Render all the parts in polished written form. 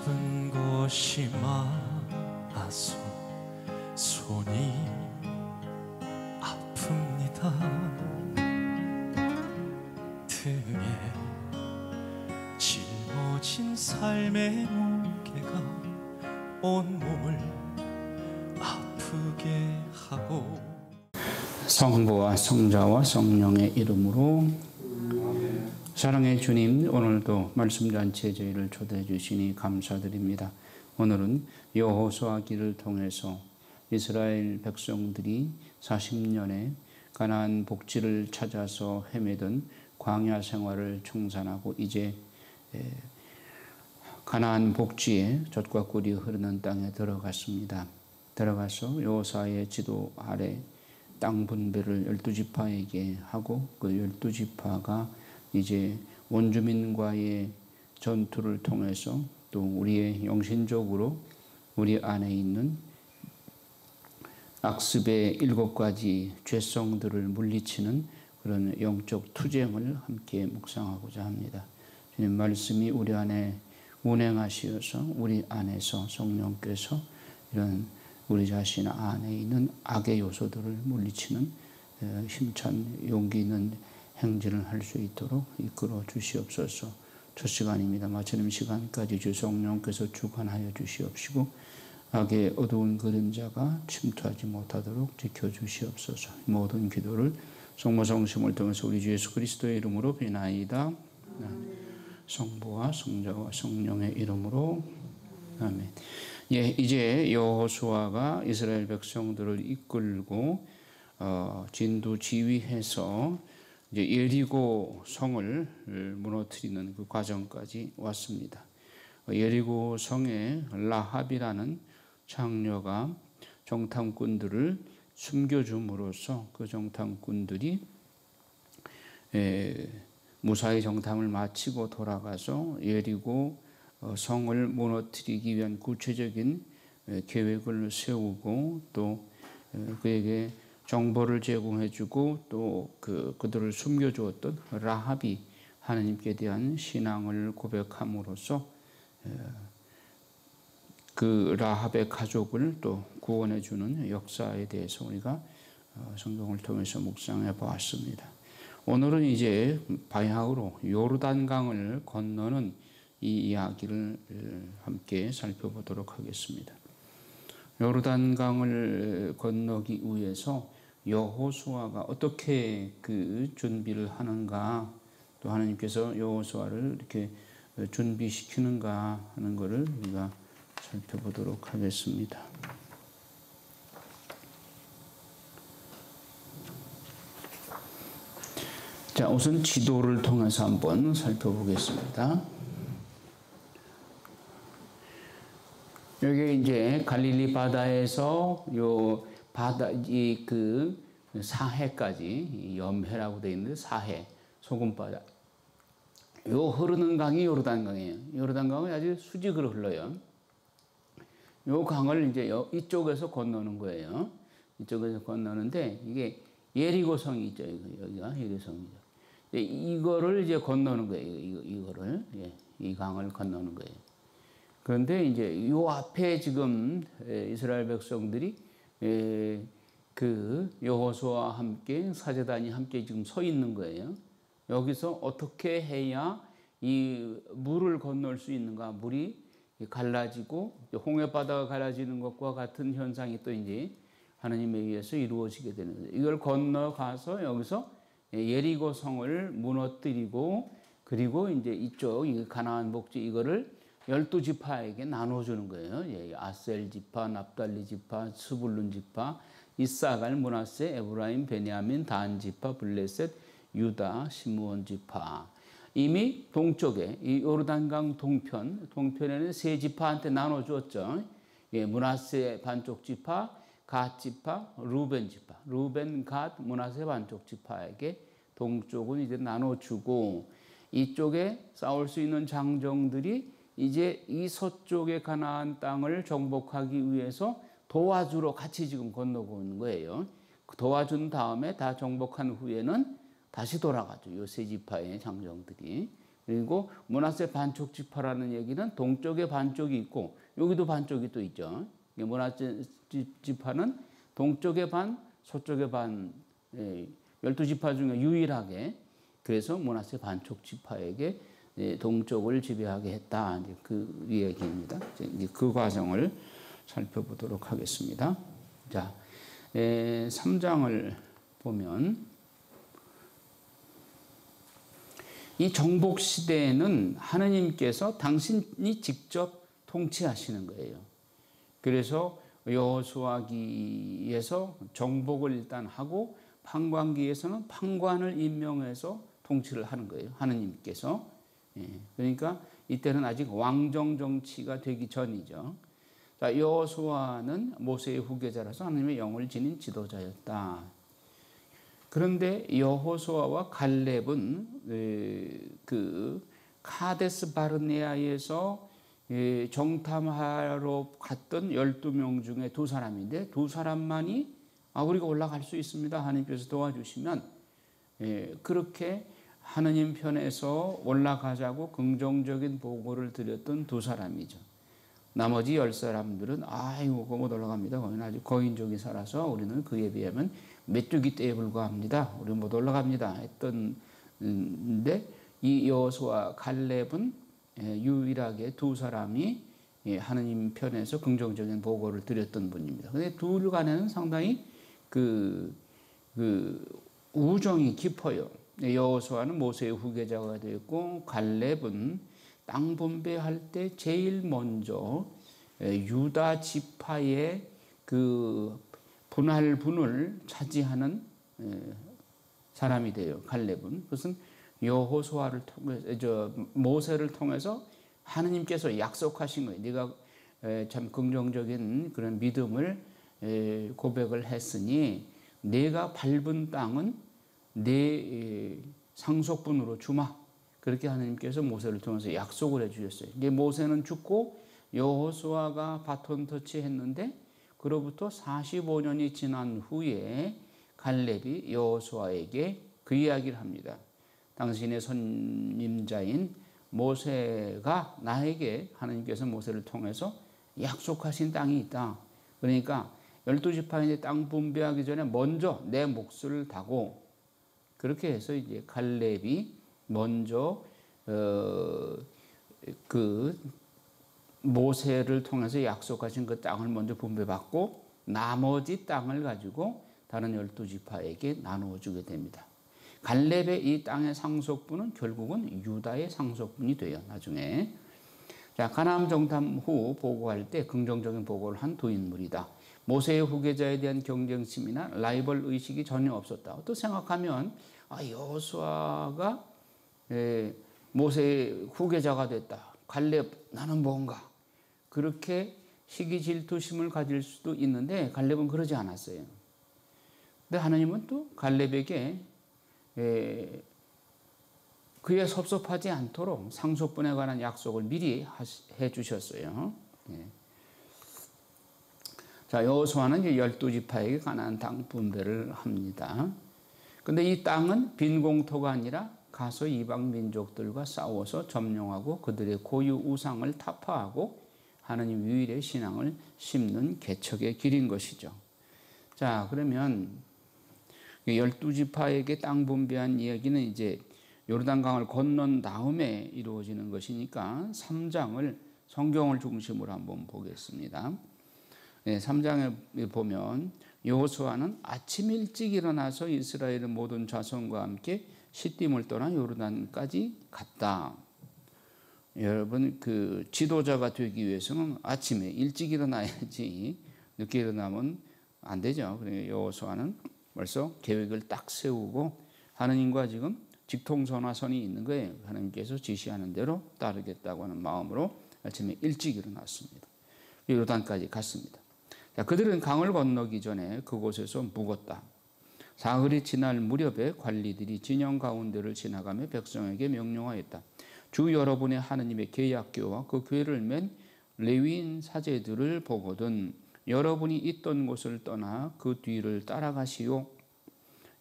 아픈 곳이 많아서 손이 아픕니다. 등에 짊어진 삶의 무게가 온몸을 아프게 하고. 성부와 성자와 성령의 이름으로. 사랑의 주님, 오늘도 말씀잔치에 저희를 초대해 주시니 감사드립니다. 오늘은 여호수아기를 통해서 이스라엘 백성들이 40년의 가나안 복지를 찾아서 헤매던 광야 생활을 청산하고 이제 가나안 복지에 젖과 꿀이 흐르는 땅에 들어갔습니다. 들어가서 여호수아의 지도 아래 땅 분배를 12지파에게 하고 그 12지파가 이제 원주민과의 전투를 통해서 또 우리의 영신적으로 우리 안에 있는 악습의 7가지 죄성들을 물리치는 그런 영적 투쟁을 함께 묵상하고자 합니다. 주님 말씀이 우리 안에 운행하시어서 우리 안에서 성령께서 이런 우리 자신 안에 있는 악의 요소들을 물리치는 힘찬 용기 있는 행진을 할 수 있도록 이끌어 주시옵소서. 첫 시간입니다. 마치는 시간까지 주 성령께서 주관하여 주시옵시고 악의 어두운 그림자가 침투하지 못하도록 지켜주시옵소서. 모든 기도를 성모성심을 통해서 우리 주 예수 그리스도의 이름으로 비나이다. 성부와 성자와 성령의 이름으로 아멘. 예, 이제 여호수아가 이스라엘 백성들을 이끌고 진두지휘해서 이제 예리고 성을 무너뜨리는 그 과정까지 왔습니다. 예리고 성에 라합이라는 장녀가 정탐꾼들을 숨겨줌으로써 그 정탐꾼들이 무사히 정탐을 마치고 돌아가서 예리고 성을 무너뜨리기 위한 구체적인 계획을 세우고 또 그에게 정보를 제공해주고 또 그들을 숨겨주었던 라합이 하나님께 대한 신앙을 고백함으로써 그 라합의 가족을 또 구원해주는 역사에 대해서 우리가 성경을 통해서 묵상해 보았습니다. 오늘은 이제 바야흐로 요르단강을 건너는 이 이야기를 함께 살펴보도록 하겠습니다. 요르단강을 건너기 위해서 여호수아가 어떻게 그 준비를 하는가, 또 하나님께서 여호수아를 이렇게 준비시키는가 하는 것을 우리가 살펴보도록 하겠습니다. 자, 우선 지도를 통해서 한번 살펴보겠습니다. 여기 이제 갈릴리 바다에서 요 바다 그 사해까지 염해라고 되어 있는데 사해 소금바다. 요 흐르는 강이 요르단강이에요. 요르단강은 아주 수직으로 흘러요. 요 강을 이제 이쪽에서 건너는 거예요. 이쪽에서 건너는데 이게 예리고성이 있죠. 여기가 예리성이죠. 이거를 이제 건너는 거예요. 이거를 이 강을 건너는 거예요. 그런데 이제 요 앞에 지금 이스라엘 백성들이 그 여호수아와 함께 사제단이 함께 지금 서 있는 거예요. 여기서 어떻게 해야 이 물을 건널 수 있는가? 물이 갈라지고 홍해바다가 갈라지는 것과 같은 현상이 또 이제 하나님에 의해서 이루어지게 되는 거예요. 이걸 건너가서 여기서 예리고 성을 무너뜨리고 그리고 이제 이쪽 가나안 복지 이거를 12지파에게 나눠주는 거예요. 아셀 지파, 납달리 지파, 스불룬 지파, 이사갈, 므낫세, 에브라임, 베냐민, 단 지파, 블레셋, 유다, 시므온 지파. 이미 동쪽에 이 요르단강 동편에는 세 지파한테 나눠주었죠. 므낫세 반쪽 지파, 갓 지파, 루벤 지파, 루벤, 갓, 므낫세 반쪽 지파에게 동쪽은 이제 나눠주고 이쪽에 싸울 수 있는 장정들이 이제 이 서쪽의 가나안 땅을 정복하기 위해서 도와주러 같이 지금 건너고 있는 거예요. 도와준 다음에 다 정복한 후에는 다시 돌아가죠. 요 세 지파의 장정들이. 그리고 므낫세 반쪽 지파라는 얘기는 동쪽에 반쪽이 있고 여기도 반쪽이 또 있죠. 므낫세 지파는 동쪽에 반, 서쪽에 반, 12지파 중에 유일하게 그래서 므낫세 반쪽 지파에게 동쪽을 지배하게 했다. 그 이야기입니다. 이제 그 과정을 살펴보도록 하겠습니다. 자, 3장을 보면 이 정복 시대에는 하느님께서 당신이 직접 통치하시는 거예요. 그래서 여호수아기에서 정복을 일단 하고 판관기에서는 판관을 임명해서 통치를 하는 거예요. 하느님께서. 그러니까 이때는 아직 왕정 정치가 되기 전이죠. 자, 여호수아는 모세의 후계자라서 하느님의 영을 지닌 지도자였다. 그런데 여호수아와 갈렙은 그 카데스 바르네아에서 정탐하러 갔던 12명 중에 2사람인데 2사람만이 우리가 올라갈 수 있습니다. 하나님께서 도와주시면 그렇게 하느님 편에서 올라가자고 긍정적인 보고를 드렸던 2사람이죠. 나머지 10사람들은 그거 못 올라갑니다. 거기는 아주 거인족이 살아서 우리는 그에 비하면 메뚜기 떼에 불과합니다. 우리는 못 올라갑니다. 했던데 이 여호수아 갈렙은 유일하게 2사람이 하느님 편에서 긍정적인 보고를 드렸던 분입니다. 근데 둘 간에는 상당히 그 우정이 깊어요. 여호수아는 모세의 후계자가 되었고 갈렙은 땅 분배할 때 제일 먼저 유다 지파의 그 분할분을 차지하는 사람이 돼요. 갈렙은. 그것은 여호수아를 통해서 모세를 통해서 하느님께서 약속하신 거예요. 네가 참 긍정적인 그런 믿음을 고백을 했으니 네가 밟은 땅은 네 상속분으로 주마. 그렇게 하나님께서 모세를 통해서 약속을 해주셨어요. 이제 모세는 죽고 여호수아가 바톤 터치했는데 그로부터 45년이 지난 후에 갈렙이 여호수아에게 그 이야기를 합니다. 당신의 선임자인 모세가 나에게 하나님께서 모세를 통해서 약속하신 땅이 있다. 그러니까 12지파인데 땅 분배하기 전에 먼저 내 몫을 다고 그렇게 해서 이제 갈렙이 먼저 그 모세를 통해서 약속하신 그 땅을 먼저 분배받고 나머지 땅을 가지고 다른 12지파에게 나누어 주게 됩니다. 갈렙의 이 땅의 상속분은 결국은 유다의 상속분이 돼요. 나중에. 자, 가나안 정탐 후 보고할 때 긍정적인 보고를 한 2인물이다. 모세의 후계자에 대한 경쟁심이나 라이벌 의식이 전혀 없었다. 또 생각하면 여호수아가 모세의 후계자가 됐다. 갈렙 나는 뭔가 그렇게 시기 질투심을 가질 수도 있는데 갈렙은 그러지 않았어요. 근데 하나님은 또 갈렙에게 그에 섭섭하지 않도록 상속분에 관한 약속을 미리 해 주셨어요. 자, 여호수아는 12지파에게 가나안 땅 분배를 합니다. 근데 이 땅은 빈 공토가 아니라 가서 이방 민족들과 싸워서 점령하고 그들의 고유 우상을 타파하고 하나님 유일의 신앙을 심는 개척의 길인 것이죠. 자, 그러면 12지파에게 땅 분배한 이야기는 이제 요르단강을 건넌 다음에 이루어지는 것이니까 3장을 성경을 중심으로 한번 보겠습니다. 3장에 보면 여호수아는 아침 일찍 일어나서 이스라엘의 모든 자손과 함께 시딤을 떠나 요르단까지 갔다. 여러분 그 지도자가 되기 위해서는 아침에 일찍 일어나야지 늦게 일어나면 안 되죠. 그러니까 여호수아는 벌써 계획을 딱 세우고 하느님과 지금 직통선화선이 있는 거예요. 하나님께서 지시하는 대로 따르겠다고 하는 마음으로 아침에 일찍 일어났습니다. 요르단까지 갔습니다. 자, 그들은 강을 건너기 전에 그곳에서 묵었다. 사흘이 지날 무렵에 관리들이 진영 가운데를 지나가며 백성에게 명령하였다. 주 여러분의 하느님의 계약궤와 그 궤를 맨 레위인 사제들을 보거든 여러분이 있던 곳을 떠나 그 뒤를 따라가시오.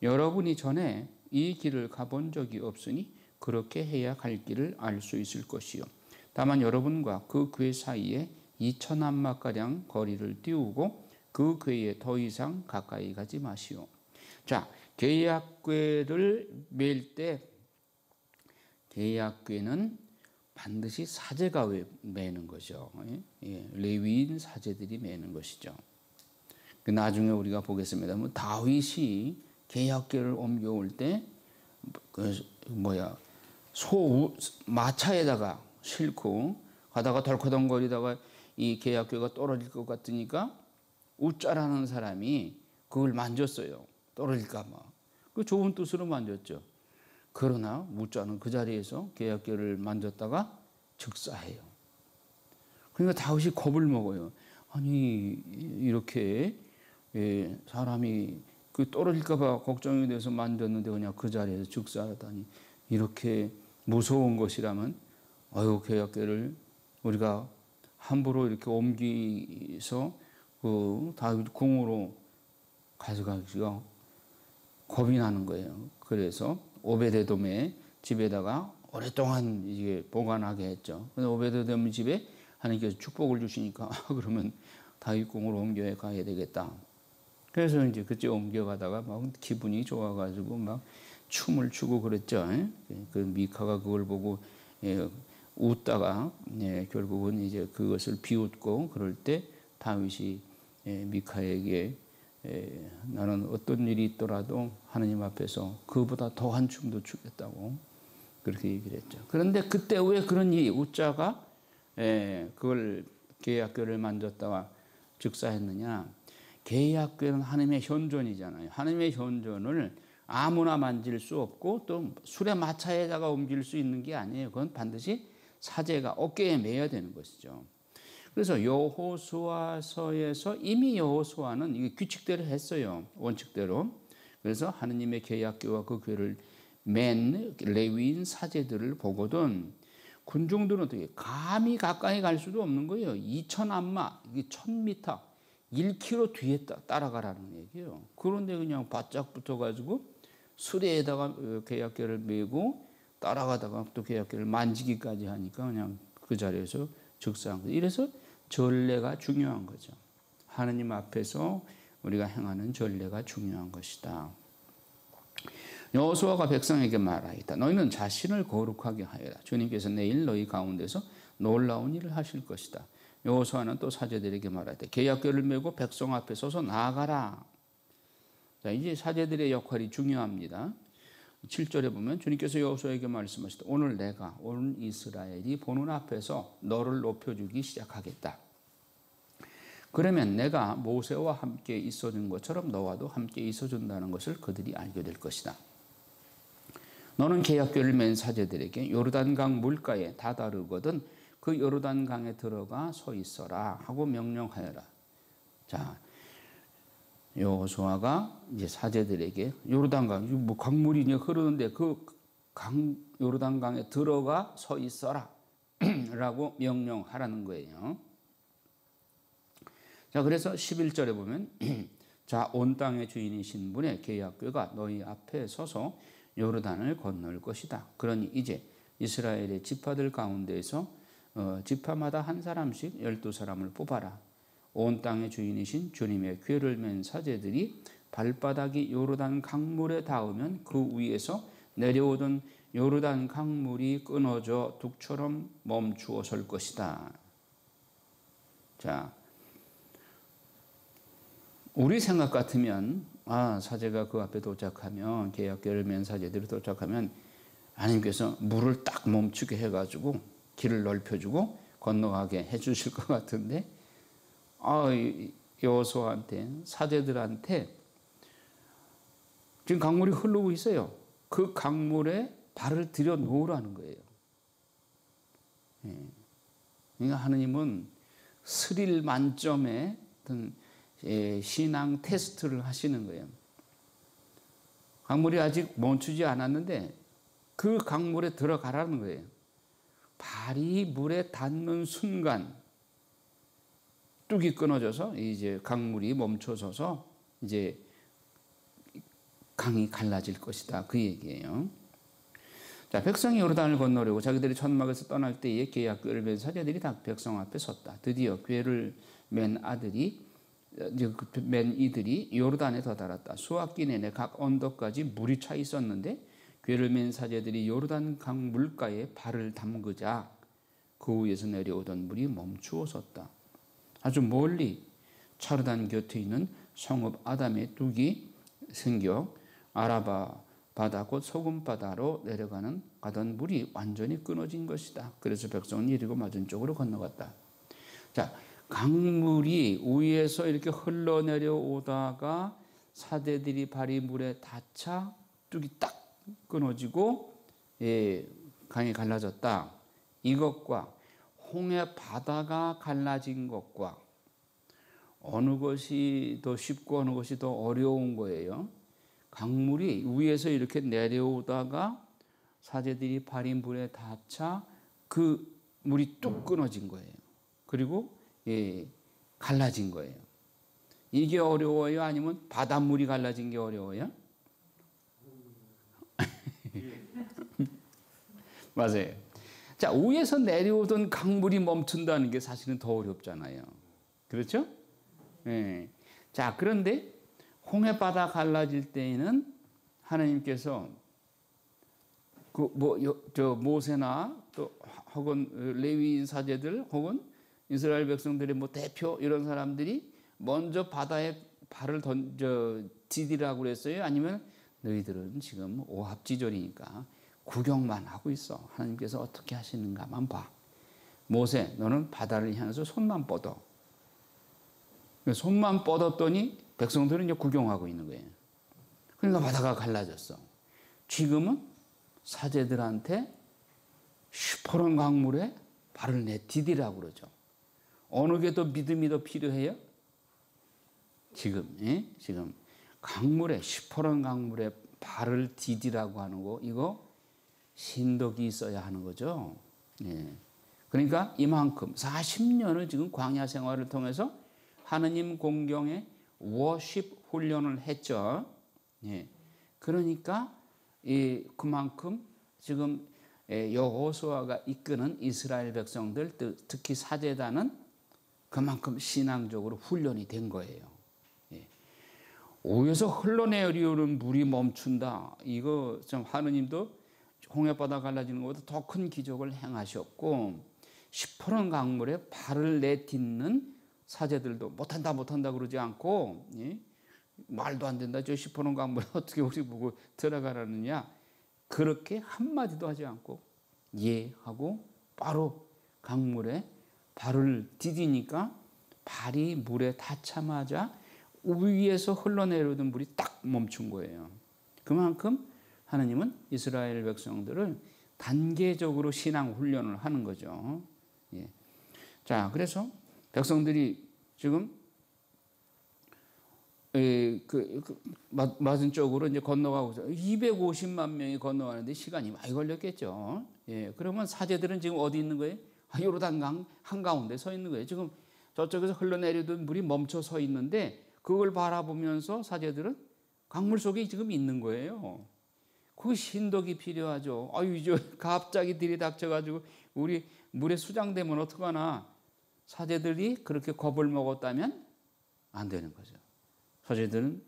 여러분이 전에 이 길을 가본 적이 없으니 그렇게 해야 갈 길을 알 수 있을 것이요. 다만 여러분과 그 궤 사이에 2,000암마가량 거리를 띄우고 그 궤에 더 이상 가까이 가지 마시오. 자, 계약궤를 맬 때 계약궤는 반드시 사제가 매는 거죠. 레위인 사제들이 매는 것이죠. 나중에 우리가 보겠습니다. 다윗이 계약궤를 옮겨올 때 마차에다가 싣고 가다가 덜커덩거리다가 이 계약궤가 떨어질 것 같으니까 우짜라는 사람이 그걸 만졌어요. 떨어질까 봐. 그 좋은 뜻으로 만졌죠. 그러나 우짜는 그 자리에서 계약궤를 만졌다가 즉사해요. 그러니까 다윗이 겁을 먹어요. 아니 이렇게 사람이 그 떨어질까 봐 걱정이 돼서 만졌는데 그냥 그 자리에서 즉사하다니, 이렇게 무서운 것이라면 계약궤를 우리가 함부로 이렇게 옮기서 그 다윗 궁으로 가져가기가 겁이 나는 거예요. 그래서 오베데돔의 집에다가 오랫동안 이게 보관하게 했죠. 근데 오베데돔 집에 하나님께서 축복을 주시니까 그러면 다윗 궁으로 옮겨 가야 되겠다. 그래서 이제 그때 옮겨가다가 막 기분이 좋아가지고 막 춤을 추고 그랬죠. 그 미카가 그걸 보고 웃다가 결국은 이제 그것을 비웃고 그럴 때 다윗이 미카에게 나는 어떤 일이 있더라도 하나님 앞에서 그보다 더한 춤도 추겠다고 그렇게 얘기를 했죠. 그런데 그때 왜 그런 일이 우짜가 그걸 계약궤를 만졌다가 즉사했느냐? 계약궤는 하나님의 현존이잖아요. 하나님의 현존을 아무나 만질 수 없고 또 술의 마차에다가 옮길 수 있는 게 아니에요. 그건 반드시 사제가 어깨에 매야 되는 것이죠. 그래서 여호수아서에서 이미 여호수아는 이게 규칙대로 했어요. 원칙대로. 그래서 하느님의 계약궤와 그 궤를 맨 레위인 사제들을 보거든 군중들은 어떻게 감히 가까이 갈 수도 없는 거예요. 2,000암마, 1,000m, 1km 뒤에 따라가라는 얘기예요. 그런데 그냥 바짝 붙어가지고 수레에다가 계약궤를 메고 따라가다가 또 계약궤를 만지기까지 하니까 그냥 그 자리에서 즉사한 거예요. 이래서 전례가 중요한 거죠. 하느님 앞에서 우리가 행하는 전례가 중요한 것이다. 여호수아가 백성에게 말하였다. 너희는 자신을 거룩하게 하여라. 주님께서 내일 너희 가운데서 놀라운 일을 하실 것이다. 여호수아는 또 사제들에게 말하였다. 계약궤를 메고 백성 앞에 서서 나아가라. 자, 이제 사제들의 역할이 중요합니다. 7절에 보면 주님께서 여호수아에게 말씀하시다. 오늘 내가 온 이스라엘이 보는 앞에서 너를 높여주기 시작하겠다. 그러면 내가 모세와 함께 있어준 것처럼 너와도 함께 있어준다는 것을 그들이 알게 될 것이다. 너는 계약궤를 맨 사제들에게 요르단강 물가에 다다르거든 그 요르단강에 들어가 서 있어라 하고 명령하여라. 자, 여호수아가 이제 사제들에게 요르단강, 강물이 흐르는데 그 요르단강에 들어가 서 있어라 라고 명령하라는 거예요. 자, 그래서 11절에 보면 자, 온 땅의 주인이신 분의 계약궤가 너희 앞에 서서 요르단을 건널 것이다. 그러니 이제 이스라엘의 지파들 가운데에서 지파마다 한 사람씩 12사람을 뽑아라. 온 땅의 주인이신 주님의 궤를 맨 사제들이 발바닥이 요르단 강물에 닿으면 그 위에서 내려오던 요르단 강물이 끊어져 둑처럼 멈추어 설 것이다. 자, 우리 생각 같으면 사제가 그 앞에 도착하면 계약궤를 맨 사제들이 도착하면 하나님께서 물을 딱 멈추게 해가지고 길을 넓혀주고 건너가게 해주실 것 같은데 여호수아한테 사제들한테 지금 강물이 흐르고 있어요. 그 강물에 발을 들여 놓으라는 거예요. 그러니까 하느님은 스릴 만점의 어떤 신앙 테스트를 하시는 거예요. 강물이 아직 멈추지 않았는데 그 강물에 들어가라는 거예요. 발이 물에 닿는 순간 뚝이 끊어져서 이제 강물이 멈춰서서 이제 강이 갈라질 것이다. 그 얘기예요. 자, 백성이 요르단을 건너려고 자기들이 천막에서 떠날 때에 계약궤를 맨 사제들이 다 백성 앞에 섰다. 드디어 궤를 맨 이들이 요르단에 더달았다. 수학기 내내 각 언덕까지 물이 차 있었는데 궤를 맨 사제들이 요르단 강 물가에 발을 담그자 그 위에서 내려오던 물이 멈추어 섰다. 아주 멀리 차르단 곁에 있는 성읍 아담의 뚝이 생겨 아라바 바다 곧 소금 바다로 가던 물이 완전히 끊어진 것이다. 그래서 백성은 이리고 맞은 쪽으로 건너갔다. 자, 강물이 위에서 이렇게 흘러내려오다가 사제들이 발이 물에 닿자 뚝이 딱 끊어지고 강이 갈라졌다. 이것과 홍해 바다가 갈라진 것과 어느 것이 더 쉽고 어느 것이 더 어려운 거예요. 강물이 위에서 이렇게 내려오다가 사제들이 발이 물에 닿자 그 물이 뚝 끊어진 거예요. 그리고 갈라진 거예요. 이게 어려워요? 아니면 바닷물이 갈라진 게 어려워요? 맞아요. 자, 위에서 내려오던 강물이 멈춘다는 게 사실은 더 어렵잖아요. 그렇죠? 네. 자, 그런데 홍해바다 갈라질 때에는 하나님께서 모세나 또 혹은 레위인 사제들 혹은 이스라엘 백성들의 대표 이런 사람들이 먼저 바다에 발을 디디라고 그랬어요? 아니면 너희들은 지금 오합지졸이니까 구경만 하고 있어. 하나님께서 어떻게 하시는가만 봐. 모세, 너는 바다를 향해서 손만 뻗어. 손만 뻗었더니 백성들은 이제 구경하고 있는 거예요. 그러니까 바다가 갈라졌어. 지금은 사제들한테 시퍼런 강물에 발을 내디디라고 그러죠. 어느 게 더 믿음이 더 필요해요? 지금 강물에 시퍼런 강물에 발을 디디라고 하는 거 이거 신덕이 있어야 하는 거죠. 그러니까 이만큼 40년을 지금 광야 생활을 통해서 하느님 공경의 워십 훈련을 했죠. 그러니까 그만큼 지금 여호수아가 이끄는 이스라엘 백성들 특히 사제단은 그만큼 신앙적으로 훈련이 된 거예요. 위에서 흘러내려오는 물이 멈춘다. 이거 참 하느님도 홍해바다 갈라지는 것보다 더 큰 기적을 행하셨고 시퍼런 강물에 발을 내딛는 사제들도 못한다 그러지 않고 말도 안 된다. 저 시퍼런 강물에 어떻게 우리 보고 들어가라느냐. 그렇게 한마디도 하지 않고 하고 바로 강물에 발을 디디니까 발이 물에 닿자마자 위에서 흘러내려오던 물이 딱 멈춘 거예요. 그만큼 하나님은 이스라엘 백성들을 단계적으로 신앙 훈련을 하는 거죠. 자, 그래서 백성들이 지금 맞은 쪽으로 이제 건너가고 250만 명이 건너가는데 시간이 많이 걸렸겠죠. 그러면 사제들은 지금 어디 있는 거예요? 요르단강 한가운데 서 있는 거예요. 지금 저쪽에서 흘러내리던 물이 멈춰 서 있는데 그걸 바라보면서 사제들은 강물 속에 지금 있는 거예요. 그 신덕이 필요하죠. 이제 갑자기 들이닥쳐가지고 우리 물에 수장되면 어떡하나. 사제들이 그렇게 겁을 먹었다면 안 되는 거죠. 사제들은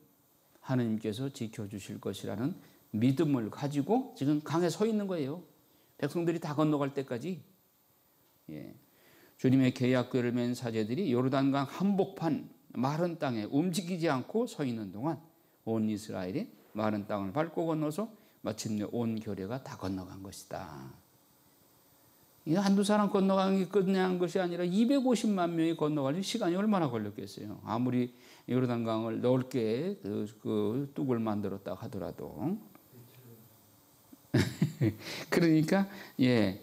하나님께서 지켜주실 것이라는 믿음을 가지고 지금 강에 서 있는 거예요. 백성들이 다 건너갈 때까지. 주님의 계약궤를 맨 사제들이 요르단강 한복판 마른 땅에 움직이지 않고 서 있는 동안 온 이스라엘이 마른 땅을 밟고 건너서 마침내 온 교회가 다 건너간 것이다. 한두 사람 건너가는 게 끝난 것이 아니라 250만 명이 건너가려면 시간이 얼마나 걸렸겠어요. 아무리 요르단강을 넓게 그 뚝을 만들었다 하더라도. 그러니까 이게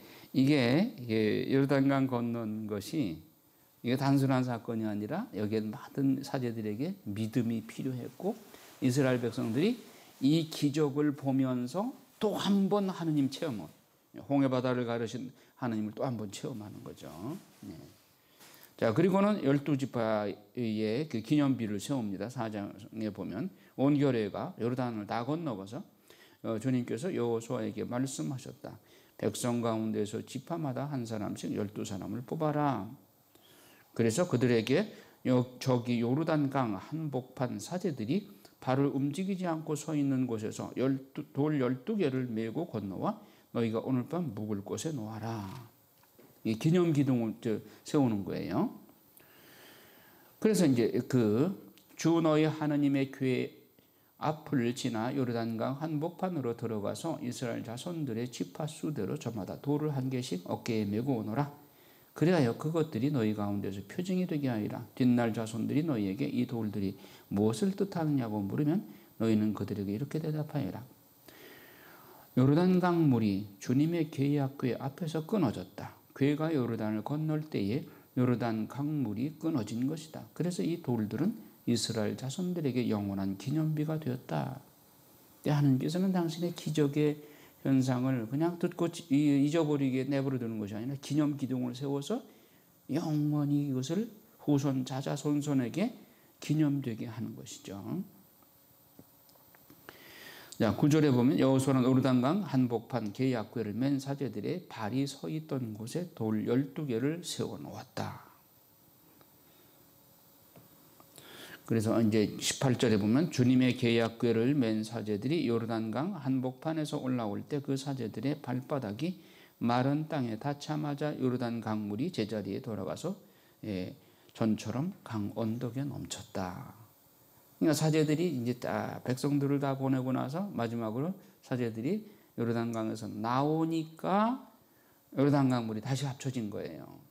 요르단강 건넌 것이 이게 단순한 사건이 아니라 여기에 많은 사제들에게 믿음이 필요했고 이스라엘 백성들이 이 기적을 보면서 또 한 번 하느님 체험을 홍해바다를 가르신 하느님을 또 한 번 체험하는 거죠. 자, 그리고는 12지파의 그 기념비를 세웁니다. 4장에 보면 온 교회가 요르단을 다 건너가서 주님께서 여호수아에게 말씀하셨다. 백성 가운데서 지파마다 한 사람씩 12사람을 뽑아라. 그래서 그들에게 저기 요르단강 한복판 사제들이 발을 움직이지 않고 서 있는 곳에서 돌 12개를 메고 건너와 너희가 오늘 밤 묵을 곳에 놓아라. 이 기념 기둥을 세우는 거예요. 그래서 이제 주 너희 하나님의 교회 앞을 지나 요르단강 한복판으로 들어가서 이스라엘 자손들의 지파 수대로 저마다 돌을 한 개씩 어깨에 메고 오너라. 그래야 그것들이 너희 가운데서 표징이 되게 하리라. 뒷날 자손들이 너희에게 이 돌들이 무엇을 뜻하느냐고 물으면 너희는 그들에게 이렇게 대답하여라. 요르단강 물이 주님의 계약궤 앞에서 끊어졌다. 궤가 요르단을 건널 때에 요르단 강물이 끊어진 것이다. 그래서 이 돌들은 이스라엘 자손들에게 영원한 기념비가 되었다. 하나님께서는 당신의 기적의 현상을 그냥 듣고 잊어버리게 내버려 두는 것이 아니라 기념 기둥을 세워서 영원히 이것을 후손 자자손손에게 기념되게 하는 것이죠. 자, 9절에 보면 여호수아는 요르단강 한복판 계약궤를 맨 사제들의 발이 서 있던 곳에 돌 12개를 세워 놓았다. 그래서 이제 18절에 보면 주님의 계약궤를 맨 사제들이 요르단강 한복판에서 올라올 때 그 사제들의 발바닥이 마른 땅에 닿자마자 요르단 강물이 제자리에 돌아가서 전처럼 강 언덕에 넘쳤다. 그러니까 사제들이 이제 딱 백성들을 다 보내고 나서 마지막으로 사제들이 요르단강에서 나오니까 요르단강 물이 다시 합쳐진 거예요.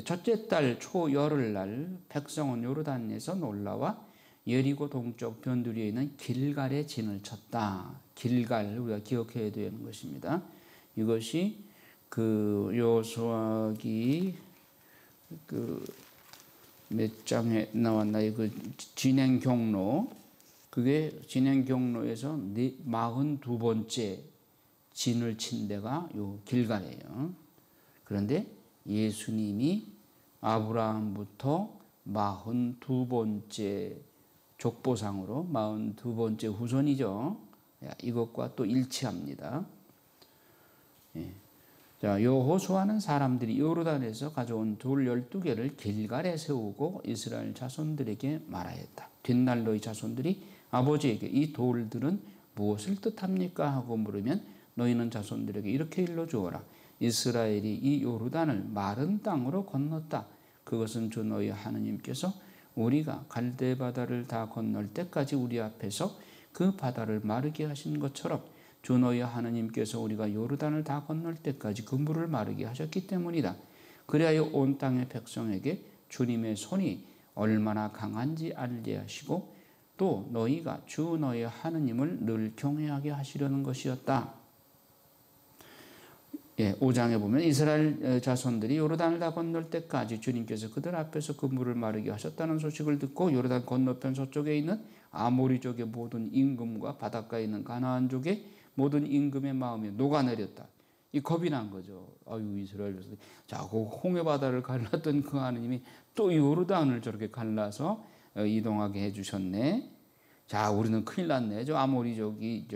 첫째 달 초열흘날 백성은 요르단에서 올라와 여리고 동쪽 변두리에 있는 길갈에 진을 쳤다. 길갈 우리가 기억해야 되는 것입니다. 이것이 여호수아기 몇 장에 나왔나요? 진행 경로. 그게 진행 경로에서 42번째 진을 친 데가 요 길갈이에요. 그런데 예수님이 아브라함부터 42번째 족보상으로 42번째 후손이죠. 이것과 또 일치합니다. 자, 여호수아는 사람들이 요르단에서 가져온 돌 12개를 길갈에 세우고 이스라엘 자손들에게 말하였다. 뒷날 너희 자손들이 아버지에게 이 돌들은 무엇을 뜻합니까? 하고 물으면 너희는 자손들에게 이렇게 일러주어라. 이스라엘이 이 요르단을 마른 땅으로 건넜다. 그것은 주 너희 하느님께서 우리가 갈대 바다를 다 건널 때까지 우리 앞에서 그 바다를 마르게 하신 것처럼 주 너희 하느님께서 우리가 요르단을 다 건널 때까지 그 물을 마르게 하셨기 때문이다. 그리하여 온 땅의 백성에게 주님의 손이 얼마나 강한지 알게 하시고 또 너희가 주 너희 하느님을 늘 경외하게 하시려는 것이었다. 5장에 보면 이스라엘 자손들이 요르단을 다 건널 때까지 주님께서 그들 앞에서 그 물을 마르게 하셨다는 소식을 듣고 요르단 건너편 서쪽에 있는 아모리족의 모든 임금과 바닷가에 있는 가나안족의 모든 임금의 마음에 녹아내렸다. 이 겁이 난 거죠. 아유, 이스라엘 자손들. 자, 그 홍해바다를 갈랐던 그 하느님이 또 요르단을 저렇게 갈라서 이동하게 해주셨네. 자, 우리는 큰일 났네. 저 아모리족이,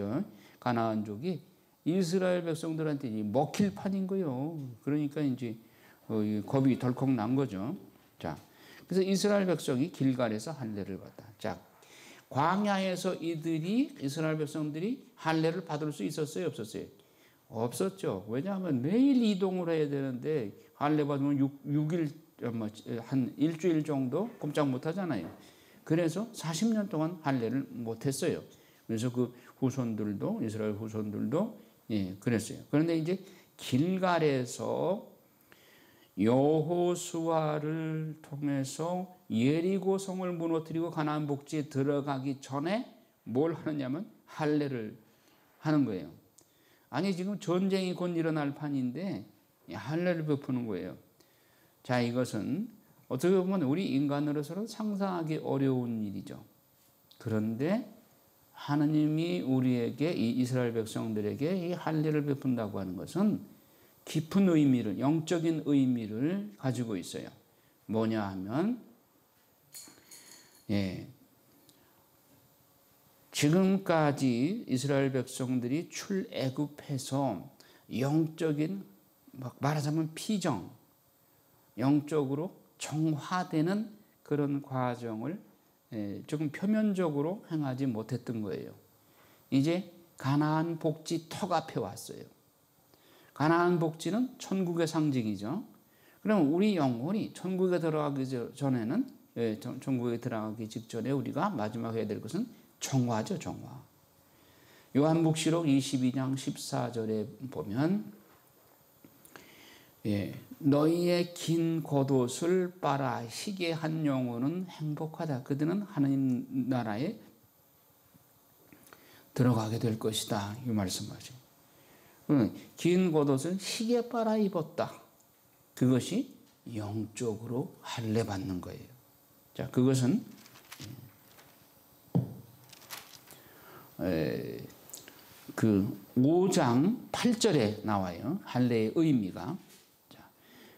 가나안족이 이스라엘 백성들한테 먹힐 판인 거예요. 그러니까 이제 겁이 덜컥 난 거죠. 자, 그래서 이스라엘 백성이 길갈에서 할례를 받다. 자, 광야에서 이스라엘 백성들이 할례를 받을 수 있었어요, 없었어요? 없었죠. 왜냐하면 매일 이동을 해야 되는데 할례 받으면 6일, 한 일주일 정도 꼼짝 못 하잖아요. 그래서 40년 동안 할례를 못 했어요. 그래서 그 후손들도, 이스라엘 후손들도 그랬어요. 그런데 이제 길갈에서 여호수아를 통해서 예리고 성을 무너뜨리고 가나안 복지에 들어가기 전에 뭘 하느냐면 할례를 하는 거예요. 아니, 지금 전쟁이 곧 일어날 판인데 할례를 베푸는 거예요. 자, 이것은 어떻게 보면 우리 인간으로서는 상상하기 어려운 일이죠. 그런데 하느님이 우리에게, 이 이스라엘 백성들에게 이 할례를 베푼다고 하는 것은 깊은 의미를, 영적인 의미를 가지고 있어요. 뭐냐 하면, 지금까지 이스라엘 백성들이 출애굽해서 영적인 말하자면 피정, 영적으로 정화되는 그런 과정을 조금 표면적으로 행하지 못했던 거예요. 이제 가나안 복지 턱 앞에 왔어요. 가나안 복지는 천국의 상징이죠. 그럼 우리 영혼이 천국에 들어가기 전에는, 천국에 들어가기 직전에 우리가 마지막 해야 될 것은 정화죠, 정화. 요한복시록 22장 14절에 보면 너희의 긴 겉옷을 빨아 희게 한 영혼은 행복하다. 그들은 하나님 나라에 들어가게 될 것이다. 이 말씀하죠. 긴 겉옷을 희게 빨아 입었다. 그것이 영적으로 할례 받는 거예요. 자, 그것은 그 5장 8절에 나와요. 할례의 의미가.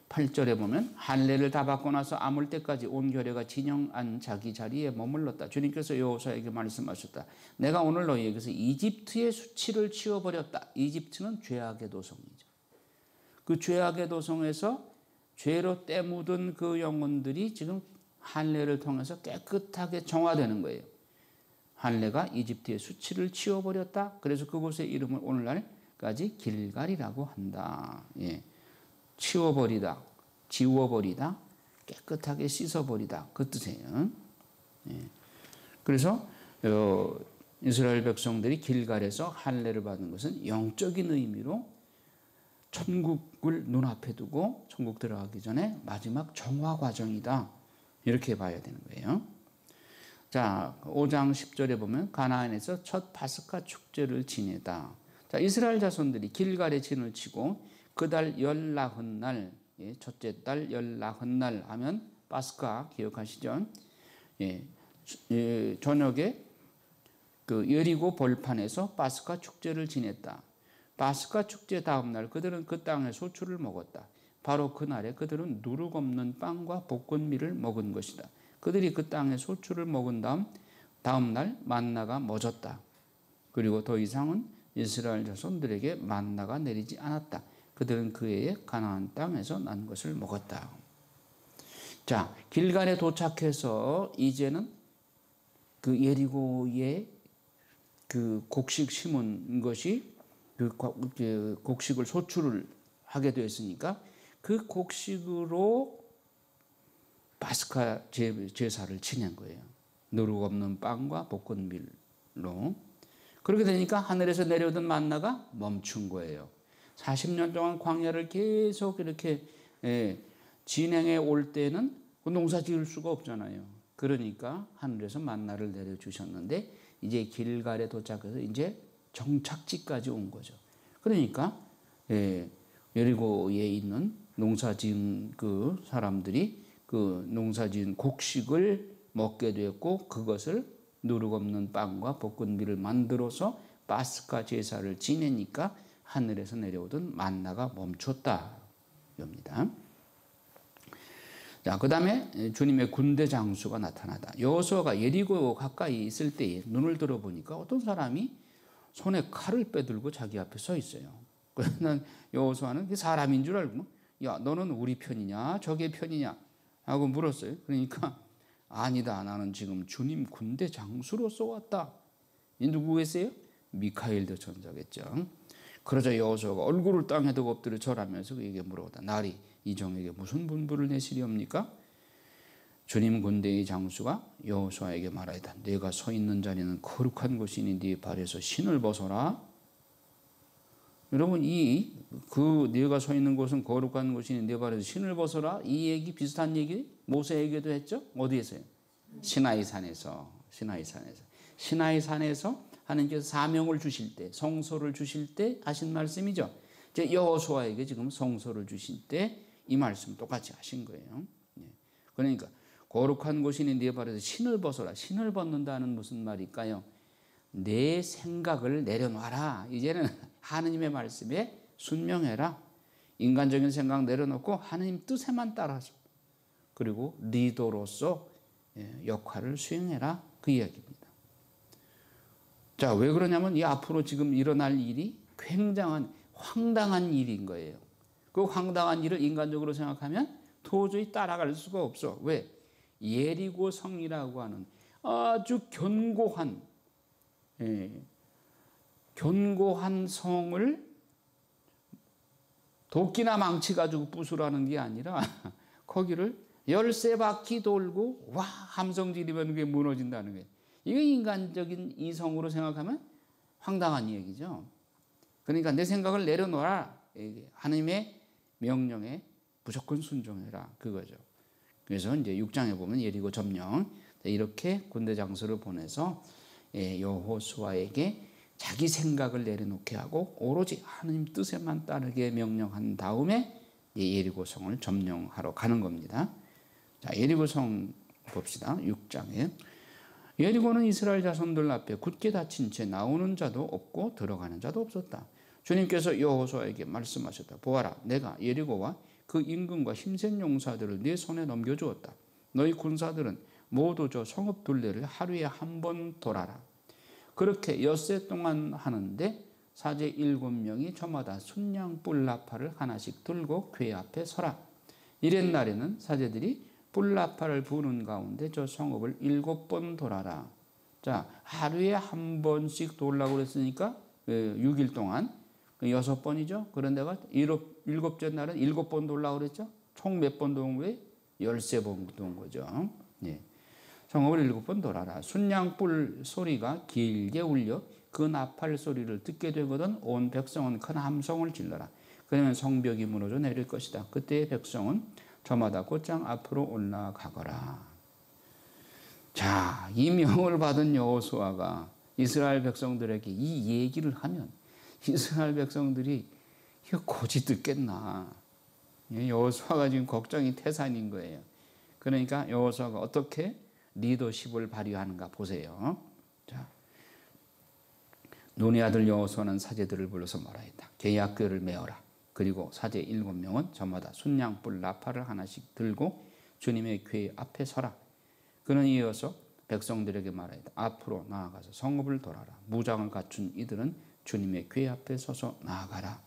8절에 보면 할례를 다 받고 나서 아물 때까지 온 교회가 진영한 자기 자리에 머물렀다. 주님께서 여호수아에게 말씀하셨다. 내가 오늘 너희에게서 이집트의 수치를 치워버렸다. 이집트는 죄악의 도성이죠. 그 죄악의 도성에서 죄로 때 묻은 그 영혼들이 지금 할례를 통해서 깨끗하게 정화되는 거예요. 할례가 이집트의 수치를 치워버렸다. 그래서 그곳의 이름을 오늘날까지 길갈이라고 한다. 치워버리다, 지워버리다, 깨끗하게 씻어버리다 그 뜻이에요. 그래서 이스라엘 백성들이 길갈에서 할례를 받는 것은 영적인 의미로 천국을 눈앞에 두고 천국 들어가기 전에 마지막 정화 과정이다. 이렇게 봐야 되는 거예요. 자, 5장 10절에 보면 가나안에서 첫 파스카 축제를 지내다. 자, 이스라엘 자손들이 길갈에 진을 치고 그달 열나흔날, 첫째 달 열나흔날 하면 파스카 기억하시죠? 저녁에 그 여리고 벌판에서 파스카 축제를 지냈다. 파스카 축제 다음 날 그들은 그 땅의 소출을 먹었다. 바로 그날에 그들은 누룩 없는 빵과 볶음밀을 먹은 것이다. 그들이 그 땅의 소출을 먹은 다음 날 만나가 멎었다. 그리고 더 이상은 이스라엘 자손들에게 만나가 내리지 않았다. 그들은 그 해에 가나안 땅에서 난 것을 먹었다. 자, 길갈에 도착해서 이제는 그 예리고에 그 곡식 심은 것이 그 곡식을 소출을 하게 되었으니까 그 곡식으로 파스카 제사를 지낸 거예요. 누룩 없는 빵과 볶은밀로. 그렇게 되니까 하늘에서 내려오던 만나가 멈춘 거예요. 40년 동안 광야를 계속 이렇게 진행해 올 때는 농사 지을 수가 없잖아요. 그러니까 하늘에서 만나를 내려주셨는데 이제 길갈에 도착해서 이제 정착지까지 온 거죠. 그러니까 여리고에 있는 농사지은 그 사람들이 그 농사지은 곡식을 먹게 되었고 그것을 누룩 없는 빵과 볶은밀을 만들어서 파스카 제사를 지내니까 하늘에서 내려오던 만나가 멈췄다. 입니다. 자, 그 다음에 주님의 군대 장수가 나타나다. 여호수아가 예리고 가까이 있을 때에 눈을 들어보니까 어떤 사람이 손에 칼을 빼들고 자기 앞에 서 있어요. 그러면 여호수아는 사람인 줄 알고 야, 너는 우리 편이냐 적의 편이냐 하고 물었어요. 그러니까 아니다. 나는 지금 주님 군대 장수로서 왔다. 이 누구겠어요? 미카엘 대천사겠죠. 그러자 여호수아가 얼굴을 땅에 두고 엎드려 절하면서 그에게 물어보다. 날이 이 종에게 무슨 분부를 내시리옵니까? 주님 군대의 장수가 여호수아에게 말하였다. 내가 서 있는 자리는 거룩한 곳이니 네 발에서 신을 벗어라. 여러분 내가 서 있는 곳은 거룩한 곳이니 네 발에서 신을 벗어라. 이 얘기 비슷한 얘기 모세에게도 했죠. 어디에서요? 시나이산에서. 시나이산에서 하나님께서 사명을 주실 때, 성소를 주실 때 하신 말씀이죠. 이제 여호수아에게 지금 성소를 주실 때 이 말씀 똑같이 하신 거예요. 그러니까 거룩한 곳이니 네 발에서 신을 벗어라. 신을 벗는다는 무슨 말일까요? 내 생각을 내려놔라. 이제는 하느님의 말씀에 순명해라. 인간적인 생각 내려놓고 하느님 뜻에만 따라서 그리고 리더로서 역할을 수행해라. 그 이야기입니다. 자, 왜 그러냐면 이 앞으로 지금 일어날 일이 굉장한 황당한 일인 거예요. 그 황당한 일을 인간적으로 생각하면 도저히 따라갈 수가 없어. 왜? 예리고 성이라고 하는 아주 견고한 성을 도끼나 망치 가지고 부수라는 게 아니라 거기를 13바퀴 돌고 와 함성 지르면 그게 무너진다는 거예요. 이거 인간적인 이성으로 생각하면 황당한 얘기죠. 그러니까 내 생각을 내려놓아라. 하나님의 명령에 무조건 순종해라. 그거죠. 그래서 이제 6장에 보면 예리고 점령 이렇게 군대 장수를 보내서 여호수아에게 자기 생각을 내려놓게 하고 오로지 하나님 뜻에만 따르게 명령한 다음에 예리고성을 점령하러 가는 겁니다. 자, 예리고성 봅시다. 6장에 예리고는 이스라엘 자손들 앞에 굳게 닫힌 채 나오는 자도 없고 들어가는 자도 없었다. 주님께서 여호수아에게 말씀하셨다. 보아라, 내가 예리고와 그 임금과 힘센 용사들을 네 손에 넘겨주었다. 너희 군사들은 모두 저 성읍 둘레를 하루에 한 번 돌아라. 그렇게 엿새 동안 하는데 사제 7명이 저마다 순양 뿔나팔을 하나씩 들고 궤 앞에 서라. 이랬날에는 사제들이 뿔나팔을 부는 가운데 저 성읍을 7번 돌아라. 자, 하루에 한 번씩 돌라고 그랬으니까 6일 동안 6번이죠. 그런데가 7째 날은 7번 돌라고 그랬죠. 총 몇 번 도는 거예요? 13번 도는 거죠. 예. 성읍을 7번 돌아라. 순양불 소리가 길게 울려 그 나팔 소리를 듣게 되거든 온 백성은 큰 함성을 질러라. 그러면 성벽이 무너져 내릴 것이다. 그때의 백성은 저마다 곧장 앞으로 올라가거라. 자, 이 명을 받은 여호수아가 이스라엘 백성들에게 이 얘기를 하면 이스라엘 백성들이 이거 고지 듣겠나. 여호수아가 지금 걱정이 태산인 거예요. 그러니까 여호수아가 어떻게 리더십을 발휘하는가 보세요. 자, 눈의 아들 여호수아는 사제들을 불러서 말하였다. 계약궤를 메어라. 그리고 사제 7명은 저마다 순양불 나팔을 하나씩 들고 주님의 궤 앞에 서라. 그는 이어서 백성들에게 말하였다. 앞으로 나아가서 성읍을 돌아라. 무장을 갖춘 이들은 주님의 궤 앞에 서서 나아가라.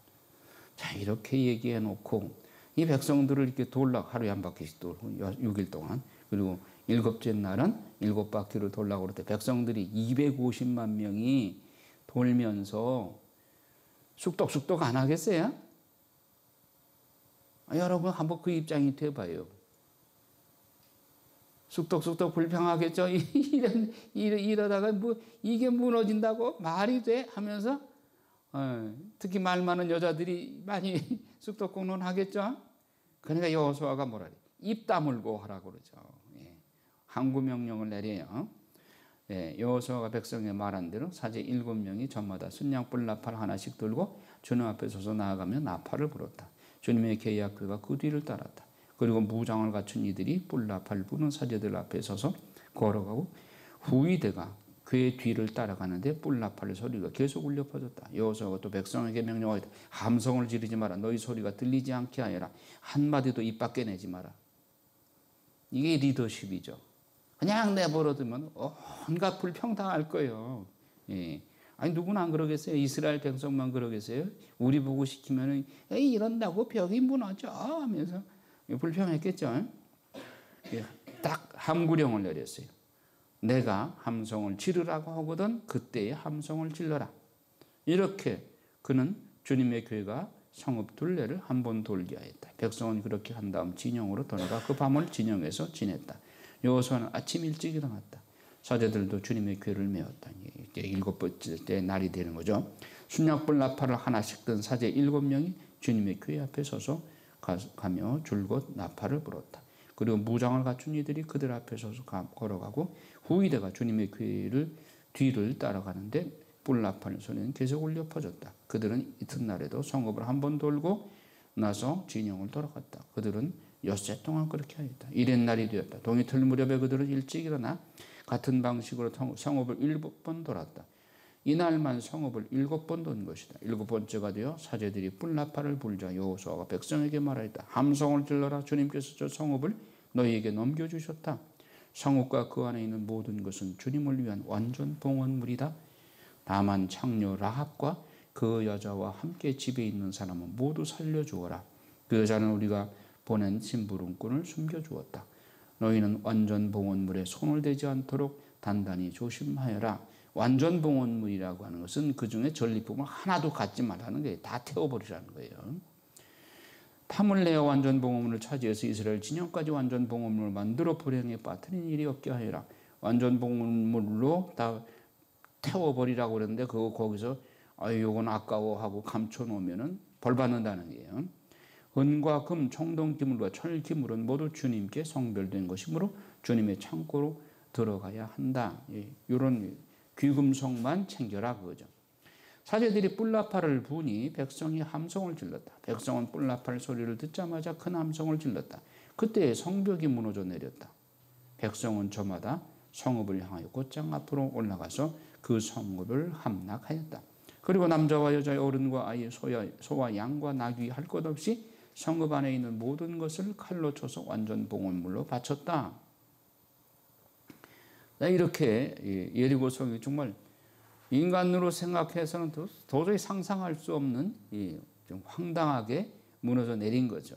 자, 이렇게 얘기해 놓고 이 백성들을 이렇게 돌라 하루에 한 바퀴씩 돌고 6일 동안 그리고 7째 날은 7바퀴를 돌라고 그럴 때 백성들이 250만 명이 돌면서 쑥덕쑥덕 안 하겠어요? 여러분 한번 그 입장이 돼봐요. 쑥덕쑥덕 불평하겠죠? 이러다가 뭐 이게 무너진다고 말이 돼? 하면서 특히 말 많은 여자들이 많이 쑥덕공론 하겠죠? 그러니까 여호수아가 뭐라 그래? 입 다물고 하라고 그러죠. 항구 명령을 내려요. 여호수아가 백성에 말한 대로 사제 7명이 저마다 순양불 나팔 하나씩 들고 주님 앞에 서서 나아가며 나팔을 불었다. 주님의 계약궤가 그 뒤를 따랐다. 그리고 무장을 갖춘 이들이 뿔나팔 부는 사제들 앞에 서서 걸어가고 후위대가 궤 뒤를 따라가는데 뿔나팔 소리가 계속 울려 퍼졌다. 여호수아가 또 백성에게 명령하였다. 함성을 지르지 마라. 너희 소리가 들리지 않게 하여라. 한마디도 입 밖에 내지 마라. 이게 리더십이죠. 그냥 내버려두면 온갖 불평당할 거예요. 아니 누구나 안 그러겠어요? 이스라엘 백성만 그러겠어요? 우리 보고 시키면은 이런다고 벽이 무너져 하면서 불평했겠죠. 딱 함구령을 내렸어요. 내가 함성을 지르라고 하거든 그때의 함성을 질러라. 이렇게 그는 주님의 궤가 성읍 둘레를 한 번 돌게 하였다. 백성은 그렇게 한 다음 진영으로 돌아가 그 밤을 진영에서 지냈다. 여호수아는 아침 일찍 일어났다. 사제들도 주님의 궤를 메었다. 이제 7번째 날이 되는 거죠. 순양불 나팔을 하나씩 든 사제 7명이 주님의 궤 앞에 서서 가며 줄곧 나팔을 불었다. 그리고 무장을 갖춘 이들이 그들 앞에 서서 걸어가고 후위대가 주님의 궤를 뒤를 따라가는데 뿔나팔 소리는 계속 울려 퍼졌다. 그들은 이튿날에도 성읍을 한 번 돌고 나서 진영을 돌아갔다. 그들은 엿새 동안 그렇게 하였다. 이랬날이 되었다. 동이 틀 무렵에 그들은 일찍 일어나 같은 방식으로 성읍을 7번 돌았다. 이날만 성읍을 7번 돈 것이다. 7번째가 되어 사제들이 뿔나팔을 불자 여호수아가 백성에게 말하였다. 함성을 질러라. 주님께서 저 성읍을 너희에게 넘겨주셨다. 성읍과 그 안에 있는 모든 것은 주님을 위한 완전 봉헌물이다. 다만 창녀 라합과 그 여자와 함께 집에 있는 사람은 모두 살려주어라. 그 여자는 우리가 보낸 심부름꾼을 숨겨주었다. 너희는 완전 봉헌물에 손을 대지 않도록 단단히 조심하여라. 완전 봉헌물이라고 하는 것은 그 중에 전리품을 하나도 갖지 말라는 거예요. 다 태워버리라는 거예요. 탐을 내어 완전 봉헌물을 차지해서 이스라엘 진영까지 완전 봉헌물을 만들어 불행에 빠뜨린 일이 없게 하여라. 완전 봉헌물로 다 태워버리라고 그러는데 그거 거기서 요건 아까워하고 감춰놓으면 벌 받는다는 거예요. 은과 금, 청동 기물과 철 기물은 모두 주님께 성별된 것이므로 주님의 창고로 들어가야 한다. 이런 귀금속만 챙겨라 그거죠. 사제들이 뿔나팔을 부니 백성이 함성을 질렀다. 백성은 뿔나팔 소리를 듣자마자 큰 함성을 질렀다. 그때 성벽이 무너져 내렸다. 백성은 저마다 성읍을 향하여 곧장 앞으로 올라가서 그 성읍을 함락하였다. 그리고 남자와 여자의 어른과 아이, 소와 양과 나귀 할 것 없이 성읍 안에 있는 모든 것을 칼로 쳐서 완전 봉헌물로 바쳤다. 이렇게 예리고 성이 정말 인간으로 생각해서는 도저히 상상할 수 없는 좀 황당하게 무너져 내린 거죠.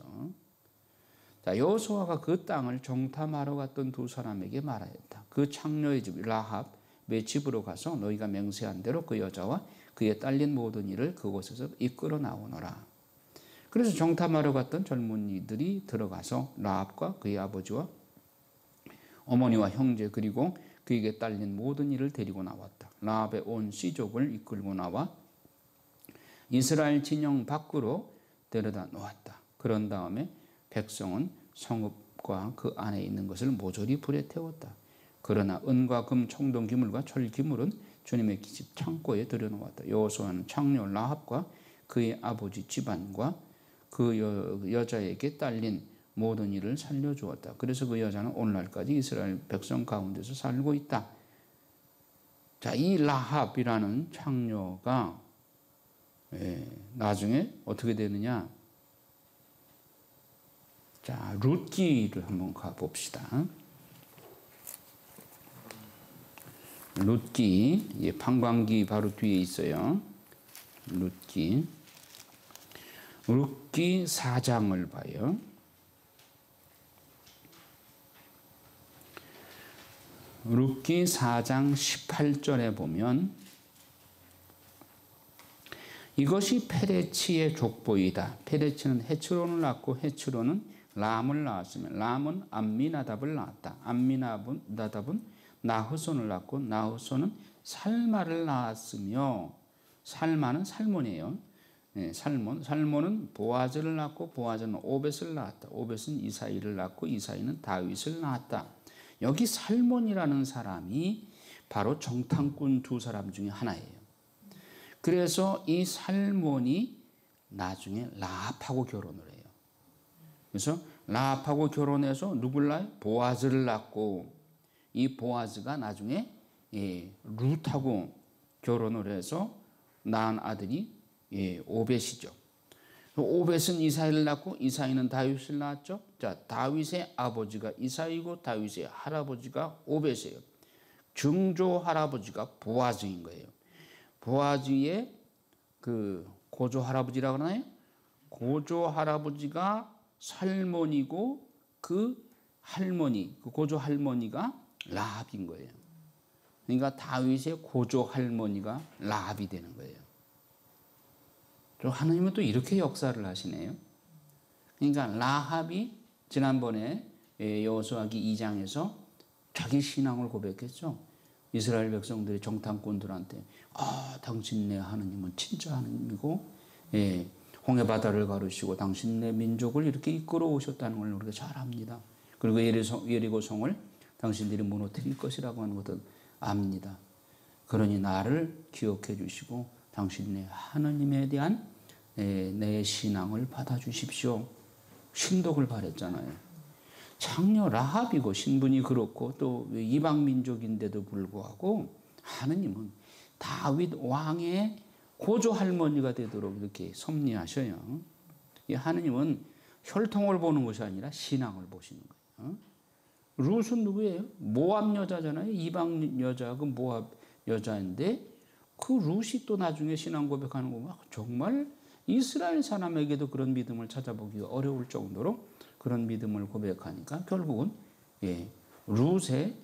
자, 여호수아가 그 땅을 정탐하러 갔던 두 사람에게 말하였다. 그 창녀의 집 라합의 집으로 가서 너희가 맹세한 대로 그 여자와 그의 딸린 모든 일을 그곳에서 이끌어 나오너라. 그래서 정탐하러 갔던 젊은이들이 들어가서 라합과 그의 아버지와 어머니와 형제 그리고 그에게 딸린 모든 일을 데리고 나왔다. 라합의 온 씨족을 이끌고 나와 이스라엘 진영 밖으로 데려다 놓았다. 그런 다음에 백성은 성읍과 그 안에 있는 것을 모조리 불에 태웠다. 그러나 은과 금, 청동 기물과 철 기물은 주님의 집 창고에 들여놓았다. 여호수아는 창녀 라합과 그의 아버지 집안과 그 여자에게 딸린 모든 일을 살려주었다. 그래서 그 여자는 오늘날까지 이스라엘 백성 가운데서 살고 있다. 자, 이 라합이라는 창녀가 나중에 어떻게 되느냐? 자, 룻기를 한번 가봅시다. 룻기, 판광기 바로 뒤에 있어요. 룻기 4장을 봐요. 룻기 4장 18절에 보면 이것이 페레치의 족보이다. 페레치는 헤츠론을 낳고 헤츠론은 람을 낳았으며 람은 암미나답을 낳았다. 암미나답은 나흐손을 낳고 나흐손은 살마를 낳았으며 살마는 살몬이에요. 살몬은 보아즈를 낳고 보아즈는 오벳을 낳았다. 오벳은 이사이를 낳고 이사이는 다윗을 낳았다. 여기 살몬이라는 사람이 바로 정탐꾼 두 사람 중에 하나예요. 그래서 이 살몬이 나중에 라합하고 결혼을 해요. 그래서 라합하고 결혼해서 누굴 낳아요? 보아즈를 낳고 이 보아즈가 나중에 룻하고 결혼을 해서 낳은 아들이 오벳이죠. 오벳은 이사이를 낳고 이사이는 다윗을 낳았죠. 자, 다윗의 아버지가 이사이고 다윗의 할아버지가 오벳이에요. 증조 할아버지가 보아즈인 거예요. 보아즈의 그 고조 할아버지라고 하나요? 고조 할아버지가 살몬이고 그 할머니, 그 고조 할머니가 라합인 거예요. 그러니까 다윗의 고조 할머니가 라합이 되는 거예요. 하나님은 또 이렇게 역사를 하시네요. 그러니까 라합이 지난번에 여호수아기 2장에서 자기 신앙을 고백했죠. 이스라엘 백성들이 정탐꾼들한테 당신네 하나님은 진짜 하나님이고 홍해 바다를 가르시고 당신네 민족을 이렇게 이끌어 오셨다는 걸 우리가 잘 압니다. 그리고 예리고 성을 당신들이 무너뜨릴 것이라고 하는 것도 압니다. 그러니 나를 기억해 주시고 당신네 하나님에 대한 내 신앙을 받아주십시오. 신독을 바랬잖아요. 창녀 라합이고 신분이 그렇고 또 이방 민족인데도 불구하고 하느님은 다윗 왕의 고조 할머니가 되도록 이렇게 섭리하셔요. 이 하느님은 혈통을 보는 것이 아니라 신앙을 보시는 거예요. 룻은 누구예요? 모압 여자잖아요. 이방 여자가 모압 여자인데 그 룻이 또 나중에 신앙 고백하는 거 보면 정말 이스라엘 사람에게도 그런 믿음을 찾아보기가 어려울 정도로 그런 믿음을 고백하니까 결국은 룻의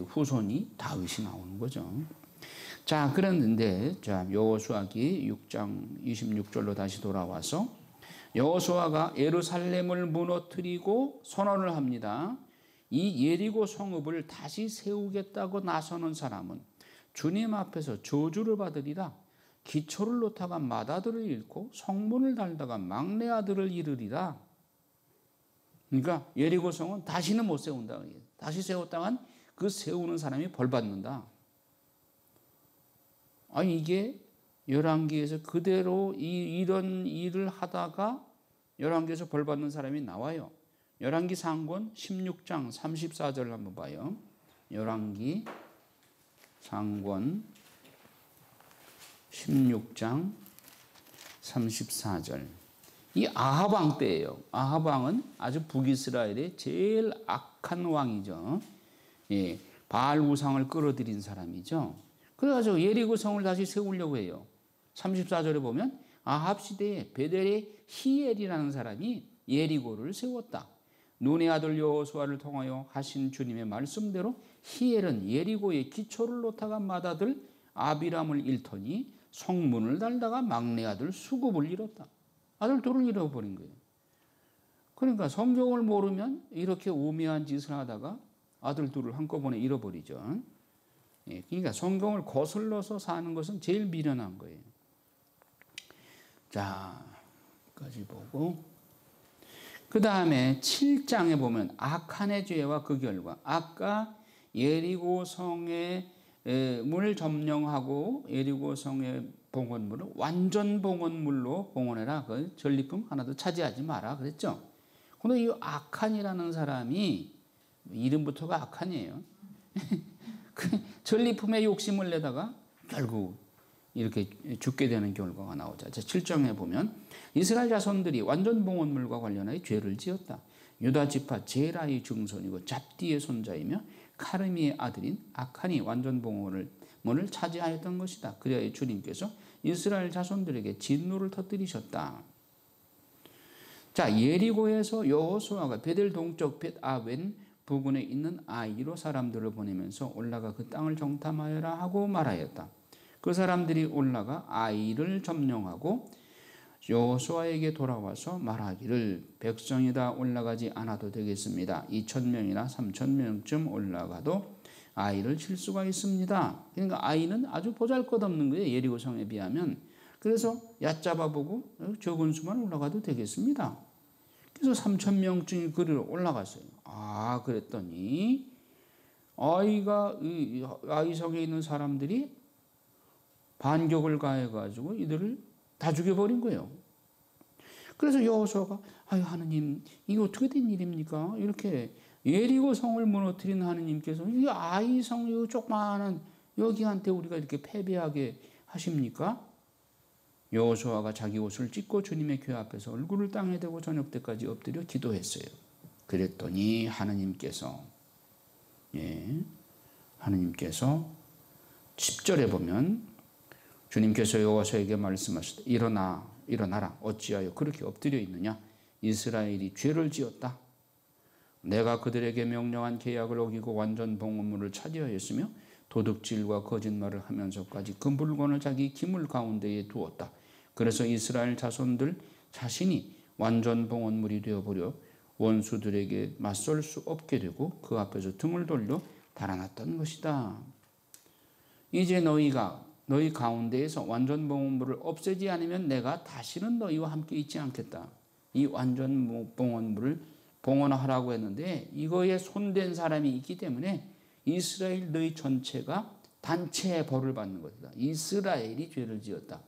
후손이 다윗이 나오는 거죠. 자, 그런데 여호수아기 6장 26절로 다시 돌아와서 여호수아가 예루살렘을 무너뜨리고 선언을 합니다. 이 예리고 성읍을 다시 세우겠다고 나서는 사람은 주님 앞에서 저주를 받으리라. 기초를 놓다가 맏아들을 잃고 성문을 달다가 막내 아들을 잃으리라. 그러니까 예리고 성은 다시는 못 세운다. 다시 세웠다간 그 세우는 사람이 벌 받는다. 이게 열왕기에서 그대로 이런 일을 하다가 열왕기에서 벌 받는 사람이 나와요. 열왕기 상권 16장 34절을 한번 봐요. 열왕기 상권 16장 34절. 이 아합 왕 때예요. 아합 왕은 아주 북이스라엘의 제일 악한 왕이죠. 바알 우상을 끌어들인 사람이죠. 그래가지고 예리고 성을 다시 세우려고 해요. 34절에 보면 아합 시대에 베델의 히엘이라는 사람이 예리고를 세웠다. 눈의 아들 여호수아를 통하여 하신 주님의 말씀대로 히엘은 예리고의 기초를 놓다가 맏아들 아비람을 잃더니 성문을 달다가 막내 아들 수굽을 잃었다. 아들 둘을 잃어버린 거예요. 그러니까 성경을 모르면 이렇게 우매한 짓을 하다가 아들 둘을 한꺼번에 잃어버리죠. 그러니까 성경을 거슬러서 사는 것은 제일 미련한 거예요. 자, 여기까지 보고 그 다음에 7장에 보면 악한의 죄와 그 결과. 아까 예리고 성의 물 점령하고 예리고 성의 봉헌물을 완전 봉헌물로 봉헌해라. 그 전리품 하나도 차지하지 마라 그랬죠. 근데 이 악한이라는 사람이 이름부터가 악한이에요. 그 전리품에 욕심을 내다가 결국 이렇게 죽게 되는 결과가 나오죠. 7장에 보면 이스라엘 자손들이 완전 봉헌물과 관련하여 죄를 지었다. 유다 지파 제라의 증손이고 잡디의 손자이며 카르미의 아들인 아칸이 완전 봉헌물을 차지하였던 것이다. 그래야 주님께서 이스라엘 자손들에게 진노를 터뜨리셨다. 자, 예리고에서 여호수아가 베델 동쪽 벳아웬 부근에 있는 아이로 사람들을 보내면서 올라가 그 땅을 정탐하여라 하고 말하였다. 그 사람들이 올라가 아이를 점령하고 여호수아에게 돌아와서 말하기를 백성이 다 올라가지 않아도 되겠습니다. 2,000명이나 3,000명쯤 올라가도 아이를 칠 수가 있습니다. 그러니까 아이는 아주 보잘것없는 거예요. 예리고 성에 비하면. 그래서 얕잡아보고 적은 수만 올라가도 되겠습니다. 그래서 3,000명쯤이 그리로 올라갔어요. 그랬더니 아이 성에 있는 사람들이 반격을 가해가지고 이들을 다 죽여버린 거예요. 그래서 여호수아가 하느님 이게 어떻게 된 일입니까? 이렇게 예리고 성을 무너뜨린 하느님께서 이 아이 성 이 조그마한 여기한테 우리가 이렇게 패배하게 하십니까? 여호수아가 자기 옷을 찢고 주님의 궤 앞에서 얼굴을 땅에 대고 저녁 때까지 엎드려 기도했어요. 그랬더니 하느님께서 10절에 보면 주님께서 여호수아에게 말씀하시되 일어나라 어찌하여 그렇게 엎드려 있느냐 이스라엘이 죄를 지었다. 내가 그들에게 명령한 계약을 어기고 완전 봉헌물을 차지하였으며 도둑질과 거짓말을 하면서까지 그 물건을 자기 기물 가운데에 두었다. 그래서 이스라엘 자손들 자신이 완전 봉헌물이 되어버려 원수들에게 맞설 수 없게 되고 그 앞에서 등을 돌려 달아났던 것이다. 이제 너희 가운데에서 완전 봉헌물을 없애지 않으면 내가 다시는 너희와 함께 있지 않겠다. 이 완전 봉헌물을 봉헌하라고 했는데 이거에 손댄 사람이 있기 때문에 이스라엘 너희 전체가 단체의 벌을 받는 것이다. 이스라엘이 죄를 지었다.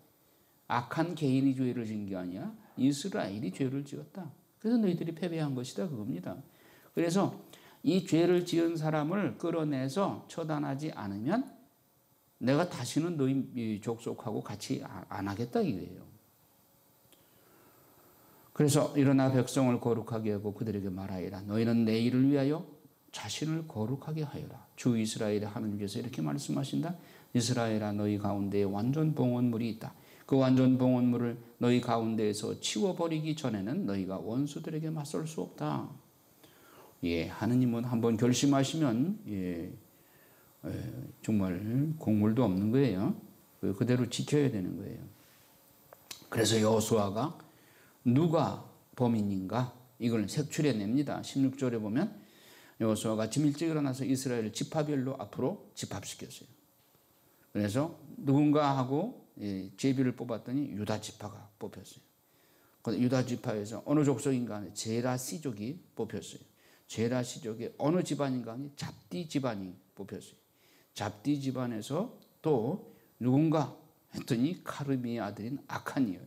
악한 개인이 죄를 지은 게 아니야. 이스라엘이 죄를 지었다. 그래서 너희들이 패배한 것이다 그겁니다. 그래서 이 죄를 지은 사람을 끌어내서 처단하지 않으면 내가 다시는 너희 족속하고 같이 안 하겠다 이거예요. 그래서 일어나 백성을 거룩하게 하고 그들에게 말하여라. 너희는 내일을 위하여 자신을 거룩하게 하여라. 주 이스라엘의 하나님께서 이렇게 말씀하신다. 이스라엘아 너희 가운데에 완전 봉헌물이 있다. 그 완전 봉헌물을 너희 가운데에서 치워버리기 전에는 너희가 원수들에게 맞설 수 없다. 예, 하느님은 한번 결심하시면 정말 곡물도 없는 거예요. 그대로 지켜야 되는 거예요. 그래서 여호수아가 누가 범인인가 이걸 색출해냅니다. 16절에 보면 여호수아가 아침 일찍 일어나서 이스라엘을 지파별로 앞으로 집합시켰어요. 그래서 누군가 하고 제비를 뽑았더니 유다 지파가 뽑혔어요. 유다 지파에서 어느 족속인가 하니 제라 씨족이 뽑혔어요. 제라 씨족의 어느 집안인가 하니 잡디 집안이 뽑혔어요. 잡디 집안에서 또 누군가 했더니 카르미의 아들인 아칸이에요.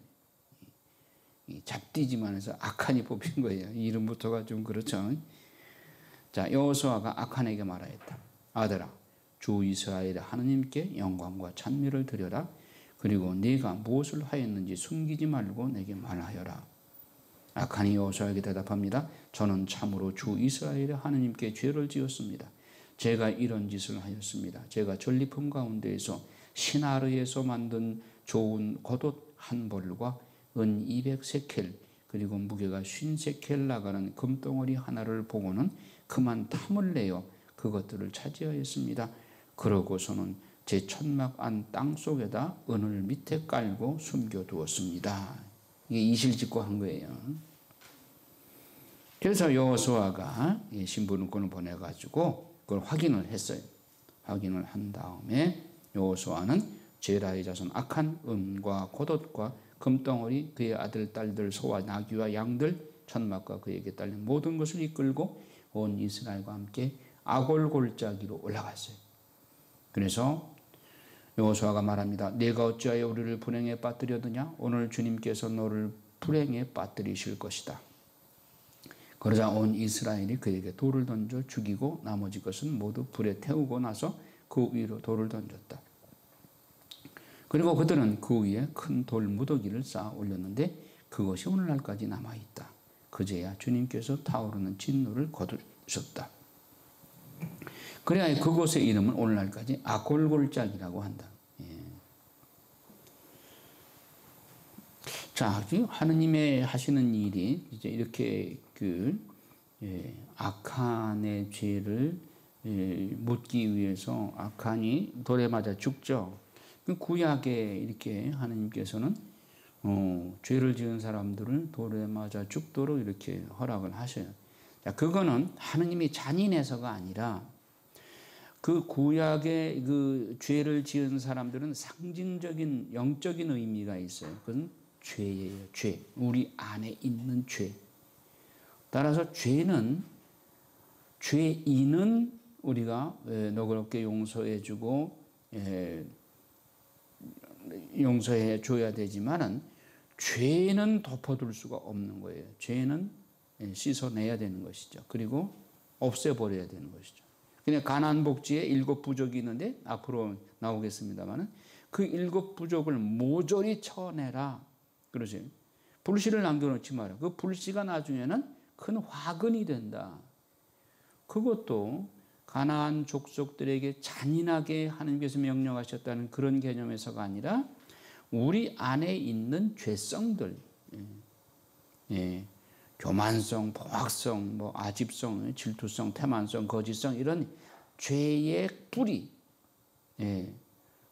이 잡디 집안에서 아칸이 뽑힌 거예요. 이름부터가 좀 그렇죠. 자, 여호수아가 아칸에게 말하였다. 아들아, 주 이스라엘의 하느님께 영광과 찬미를 드려라. 그리고 네가 무엇을 하였는지 숨기지 말고 내게 말하여라. 아칸이 여호수아에게 대답합니다. 저는 참으로 주 이스라엘의 하느님께 죄를 지었습니다. 제가 이런 짓을 하였습니다. 제가 전리품 가운데에서 시나르에서 만든 좋은 겉옷 한 벌과 은 200세켈 그리고 무게가 50세켈 나가는 금덩어리 하나를 보고는 그만 탐을 내어 그것들을 차지하였습니다. 그러고서는 제 천막 안 땅속에다 은을 밑에 깔고 숨겨두었습니다. 이게 이실직고 한 거예요. 그래서 여호수아가 신부름꾼을 보내가지고 그걸 확인을 했어요. 확인을 한 다음에 여호수아는 제라의 자손 아칸 은과 겉옷과 금덩어리 그의 아들 딸들 소와 나귀와 양들 천막과 그에게 딸린 모든 것을 이끌고 온 이스라엘과 함께 아골 골짜기로 올라갔어요. 그래서 여호수아가 말합니다. 내가 어찌하여 우리를 불행에 빠뜨려드냐? 오늘 주님께서 너를 불행에 빠뜨리실 것이다. 그러자 온 이스라엘이 그에게 돌을 던져 죽이고 나머지 것은 모두 불에 태우고 나서 그 위로 돌을 던졌다. 그리고 그들은 그 위에 큰 돌 무더기를 쌓아 올렸는데 그것이 오늘날까지 남아있다. 그제야 주님께서 타오르는 진노를 거두셨다. 그래야 그곳의 이름은 오늘날까지 아골골짜기라고 한다. 자, 하느님의 하시는 일이 이제 이렇게 아칸의 죄를 묻기 위해서 아칸이 돌에 맞아 죽죠. 구약에 이렇게 하느님께서는 죄를 지은 사람들을 돌에 맞아 죽도록 이렇게 허락을 하셔요. 자, 그거는 하느님이 잔인해서가 아니라 그 구약의 그 죄를 지은 사람들은 상징적인 영적인 의미가 있어요. 그건 죄예요. 죄. 우리 안에 있는 죄. 따라서 죄인은 우리가 너그럽게 용서해주고 용서해 줘야 되지만은 죄는 덮어둘 수가 없는 거예요. 죄는 씻어내야 되는 것이죠. 그리고 없애버려야 되는 것이죠. 그냥 가나안 복지에 7 부족이 있는데 앞으로 나오겠습니다만은 그 7 부족을 모조리 쳐내라. 그러죠. 불씨를 남겨놓지 마라. 그 불씨가 나중에는 큰 화근이 된다. 그것도 가나안 족속들에게 잔인하게 하나님께서 명령하셨다는 그런 개념에서가 아니라 우리 안에 있는 죄성들, 교만성, 포악성, 아집성, 질투성, 태만성, 거짓성 이런 죄의 뿌리,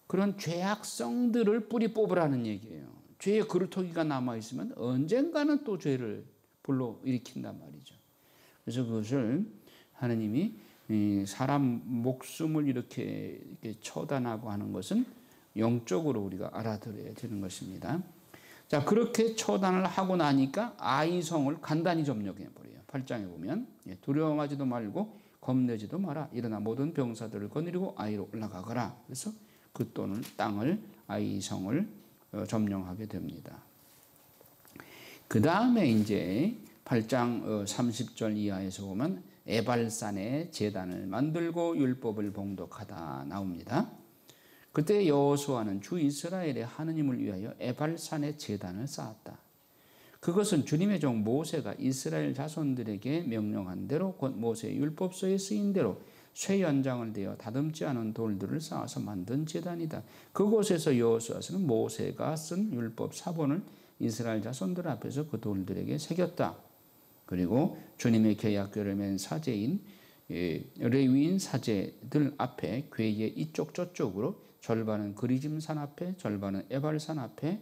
그런 죄악성들을 뿌리 뽑으라는 얘기예요. 죄의 그루터기가 남아있으면 언젠가는 또 죄를 불러일으킨단 말이죠. 그래서 그것을 하나님이 사람 목숨을 이렇게 처단하고 하는 것은 영적으로 우리가 알아들어야 되는 것입니다. 자, 그렇게 처단을 하고 나니까 아이성을 간단히 점령해버려요. 8장에 보면 두려워하지도 말고 겁내지도 마라. 일어나 모든 병사들을 거느리고 아이로 올라가거라. 그래서 그 땅을 아이성을 점령하게 됩니다. 그 다음에 이제 8장 30절 이하에서 보면 에발산에 제단을 만들고 율법을 봉독하다 나옵니다. 그때 여호수아는 주 이스라엘의 하느님을 위하여 에발산에 제단을 쌓았다. 그것은 주님의 종 모세가 이스라엘 자손들에게 명령한 대로 곧 모세의 율법서에 쓰인 대로 쇠 연장을 대어 다듬지 않은 돌들을 쌓아서 만든 제단이다. 그곳에서 여호수아서는 모세가 쓴 율법 사본을 이스라엘 자손들 앞에서 그 돌들에게 새겼다. 그리고 주님의 계약궤를 맨 사제인 레위인 사제들 앞에 궤의 이쪽 저쪽으로 절반은 그리짐산 앞에 절반은 에발산 앞에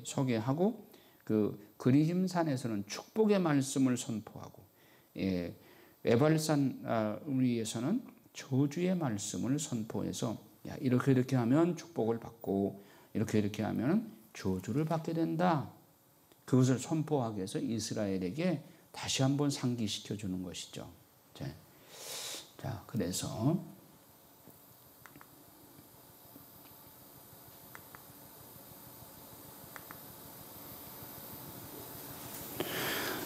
서게 하고 그 그리짐산에서는 축복의 말씀을 선포하고 에발산 위에서는 저주의 말씀을 선포해서 이렇게 하면 축복을 받고 이렇게 하면 저주를 받게 된다. 그것을 선포하기 위해서 이스라엘에게 다시 한번 상기시켜 주는 것이죠. 자, 그래서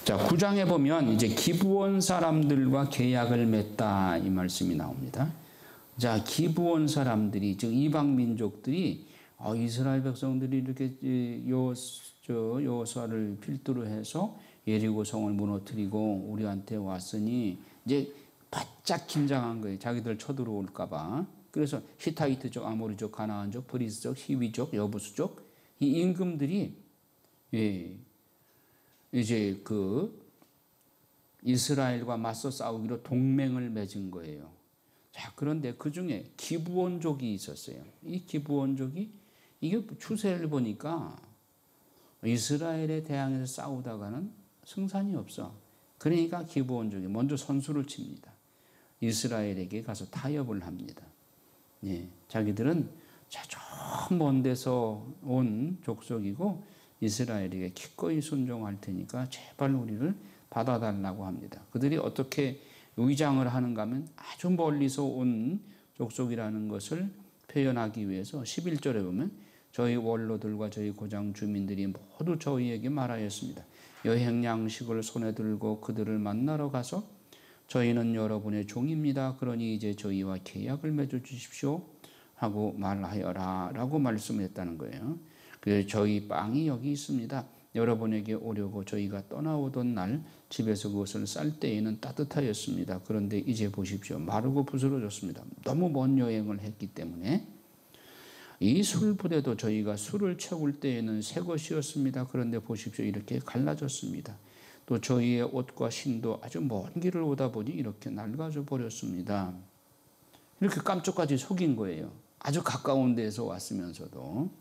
자, 9장에 보면 이제 기브온 사람들과 계약을 맺다 이 말씀이 나옵니다. 자, 기브온 사람들이 즉 이방 민족들이 이스라엘 백성들이 이렇게 여호수아를 필두로 해서 예리고 성을 무너뜨리고 우리한테 왔으니 이제 바짝 긴장한 거예요. 자기들 쳐들어올까 봐. 그래서 히타이트족, 아모리족, 가나안족, 브리스족, 히위족, 여부수족 이 임금들이 이제 그 이스라엘과 맞서 싸우기로 동맹을 맺은 거예요. 자, 그런데 그 중에 기브온족이 있었어요. 이 기브온족이 이게 추세를 보니까 이스라엘에 대항해서 싸우다가는 승산이 없어. 그러니까 기브온족이 먼저 선수를 칩니다. 이스라엘에게 가서 타협을 합니다. 자기들은 저 먼 데서 온 족속이고 이스라엘에게 기꺼이 순종할 테니까 제발 우리를 받아달라고 합니다. 그들이 어떻게 위장을 하는가 하면 아주 멀리서 온 족속이라는 것을 표현하기 위해서 11절에 보면 저희 원로들과 저희 고장 주민들이 모두 저희에게 말하였습니다. 여행 양식을 손에 들고 그들을 만나러 가서 저희는 여러분의 종입니다. 그러니 이제 저희와 계약을 맺어 주십시오 하고 말하여라 라고 말씀했다는 거예요. 그래서 저희 빵이 여기 있습니다. 여러분에게 오려고 저희가 떠나오던 날 집에서 그것을 쌀 때에는 따뜻하였습니다. 그런데 이제 보십시오. 마르고 부스러졌습니다. 너무 먼 여행을 했기 때문에 이 술부대도 저희가 술을 채울 때에는 새 것이었습니다. 그런데 보십시오. 이렇게 갈라졌습니다. 또 저희의 옷과 신도 아주 먼 길을 오다 보니 이렇게 낡아져 버렸습니다. 이렇게 깜짝까지 속인 거예요. 아주 가까운 데서 왔으면서도.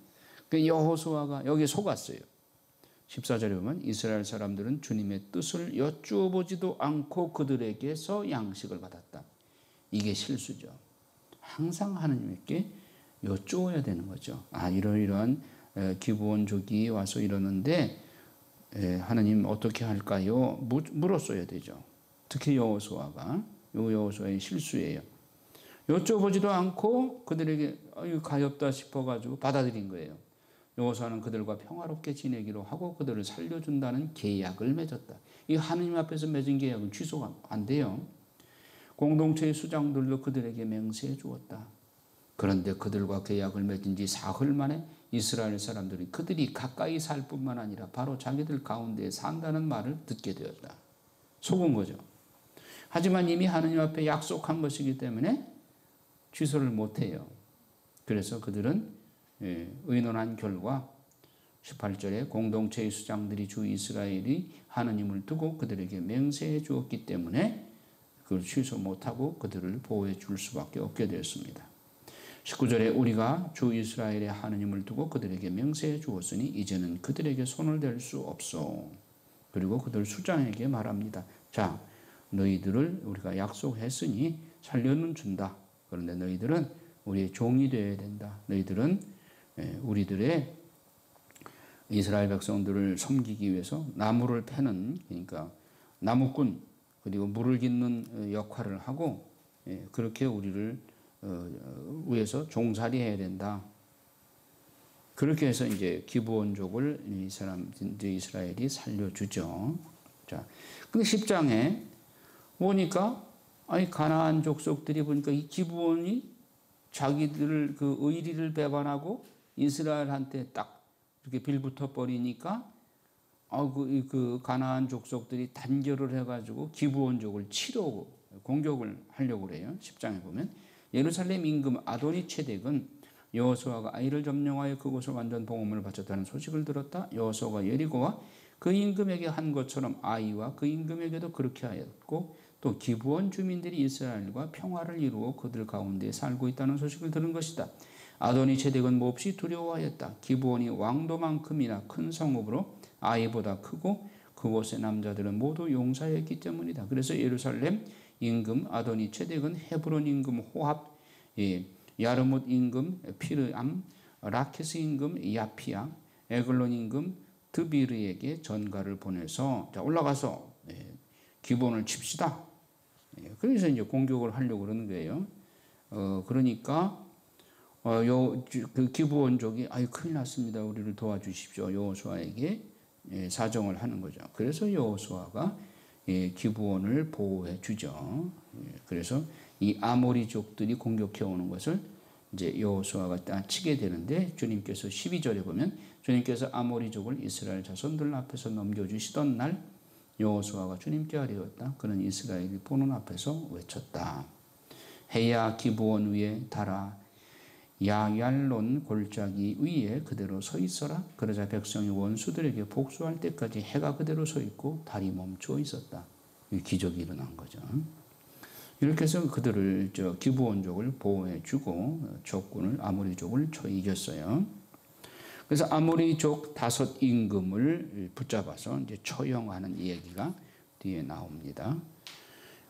여호수아가 여기에 속았어요. 14절에 보면 이스라엘 사람들은 주님의 뜻을 여쭈어보지도 않고 그들에게서 양식을 받았다. 이게 실수죠. 항상 하나님께 여쭈어야 되는 거죠. 이러이러한 기브온족이 와서 이러는데 하나님 어떻게 할까요? 물었어야 되죠. 특히 여호수아가 여호수아의 실수예요. 여쭤보지도 않고 그들에게 가엾다 싶어가지고 받아들인 거예요. 여호수아는 그들과 평화롭게 지내기로 하고 그들을 살려준다는 계약을 맺었다. 이 하나님 앞에서 맺은 계약은 취소가 안 돼요. 공동체의 수장들도 그들에게 맹세해 주었다. 그런데 그들과 계약을 맺은 지 사흘 만에 이스라엘 사람들이 그들이 가까이 살 뿐만 아니라 바로 자기들 가운데 산다는 말을 듣게 되었다. 속은 거죠. 하지만 이미 하나님 앞에 약속한 것이기 때문에 취소를 못해요. 그래서 그들은 의논한 결과 18절에 공동체의 수장들이 주 이스라엘이 하나님을 두고 그들에게 맹세해 주었기 때문에 그걸 취소 못하고 그들을 보호해 줄 수밖에 없게 되었습니다. 19절에 우리가 주 이스라엘의 하나님을 두고 그들에게 맹세해 주었으니 이제는 그들에게 손을 댈 수 없어. 그리고 그들 수장에게 말합니다. 자, 너희들을 우리가 약속했으니 살려는 준다. 그런데 너희들은 우리의 종이 되어야 된다. 너희들은 우리들의 이스라엘 백성들을 섬기기 위해서 나무를 패는 그러니까 나무꾼 그리고 물을 깃는 역할을 하고 그렇게 우리를 위해서 종살이해야 된다. 그렇게 해서 이제 기브온족을 이스라엘이 살려주죠. 자, 근데 10장에 보니까 가나안 족속들이 보니까 이 기브온이 자기들 그 의리를 배반하고 이스라엘한테 딱 이렇게 빌붙어 버리니까 그 가나안 족속들이 단결을 해가지고 기브온족을 치려고 공격을 하려고 그래요. 10장에 보면 예루살렘 임금 아도니 체덱은 여호수아가 아이를 점령하여 그곳을 완전 봉헌을 바쳤다는 소식을 들었다. 여호수아가 여리고와 그 임금에게 한 것처럼 아이와 그 임금에게도 그렇게 하였고 또 기브온 주민들이 이스라엘과 평화를 이루어 그들 가운데 살고 있다는 소식을 들은 것이다. 아도니 체덱은 몹시 두려워하였다. 기브온이 왕도만큼이나 큰 성읍으로 아이보다 크고 그곳의 남자들은 모두 용사였기 때문이다. 그래서 예루살렘 임금 아도니 체덱은 헤브론 임금 호합, 야르뭇 임금 피르암, 라케스 임금 야피아, 에글론 임금 드비르에게 전가를 보내서 자 올라가서 기브온을 칩시다. 그래서 이제 공격을 하려고 그러는 거예요. 그러니까 그 기브온족이 아유 큰일 났습니다. 우리를 도와주십시오. 여호수아에게 사정을 하는 거죠. 그래서 여호수아가 기브온을 보호해 주죠. 그래서 이 아모리족들이 공격해 오는 것을 이제 여호수아가 딱 치게 되는데 주님께서 12절에 보면 주님께서 아모리족을 이스라엘 자손들 앞에서 넘겨주시던 날 여호수아가 주님께 아뢰었다. 그는 이스라엘이 보는 앞에서 외쳤다. 해야 기브온 위에 달아 야얄론 골짜기 위에 그대로 서 있어라. 그러자 백성이 원수들에게 복수할 때까지 해가 그대로 서 있고 달이 멈추어 있었다. 기적이 일어난 거죠. 이렇게 해서 그들을 기브온족을 보호해주고 적군을 아모리족을 이겼어요. 그래서 아모리족 5 임금을 붙잡아서 이제 처형하는 이야기가 뒤에 나옵니다.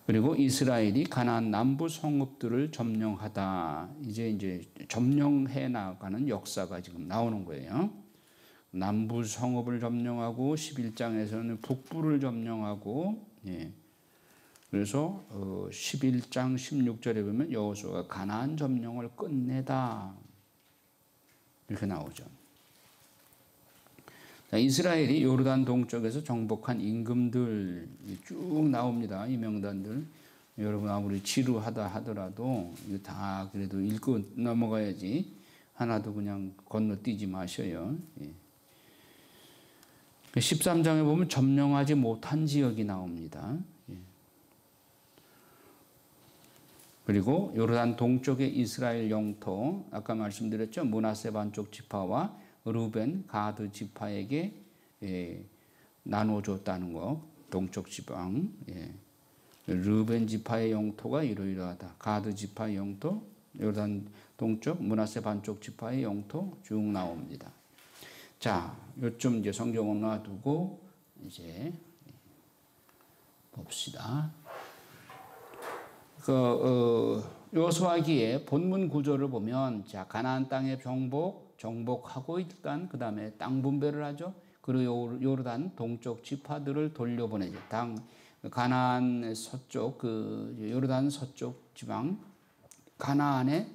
그리고 이스라엘이 가나안 남부 성읍들을 점령하다 이제 점령해 나가는 역사가 지금 나오는 거예요. 남부 성읍을 점령하고 11장에서는 북부를 점령하고 그래서 11장 16절에 보면 여호수아가 가나안 점령을 끝내다 이렇게 나오죠. 이스라엘이 요르단 동쪽에서 정복한 임금들 쭉 나옵니다. 이 명단들. 여러분 아무리 지루하다 하더라도 이거 다 그래도 읽고 넘어가야지 하나도 그냥 건너뛰지 마셔요. 13장에 보면 점령하지 못한 지역이 나옵니다. 그리고 요르단 동쪽의 이스라엘 영토 아까 말씀드렸죠. 므낫세 반쪽 지파와 루벤 가드 지파에게 나눠줬다는 거. 동쪽 지방 루벤 지파의 영토가 이러이러하다. 가드 지파의 영토 요르단 동쪽 므낫세 반쪽 지파의 영토 쭉 나옵니다. 자 요쯤 이제 성경을 놔두고 이제 봅시다. 여호수아기의 본문 구조를 보면 자 가나안 땅의 정복하고 일단 그 다음에 땅 분배를 하죠. 그리고 요르단 동쪽 지파들을 돌려보내죠. 가나안 서쪽 요르단 서쪽 지방 가나안의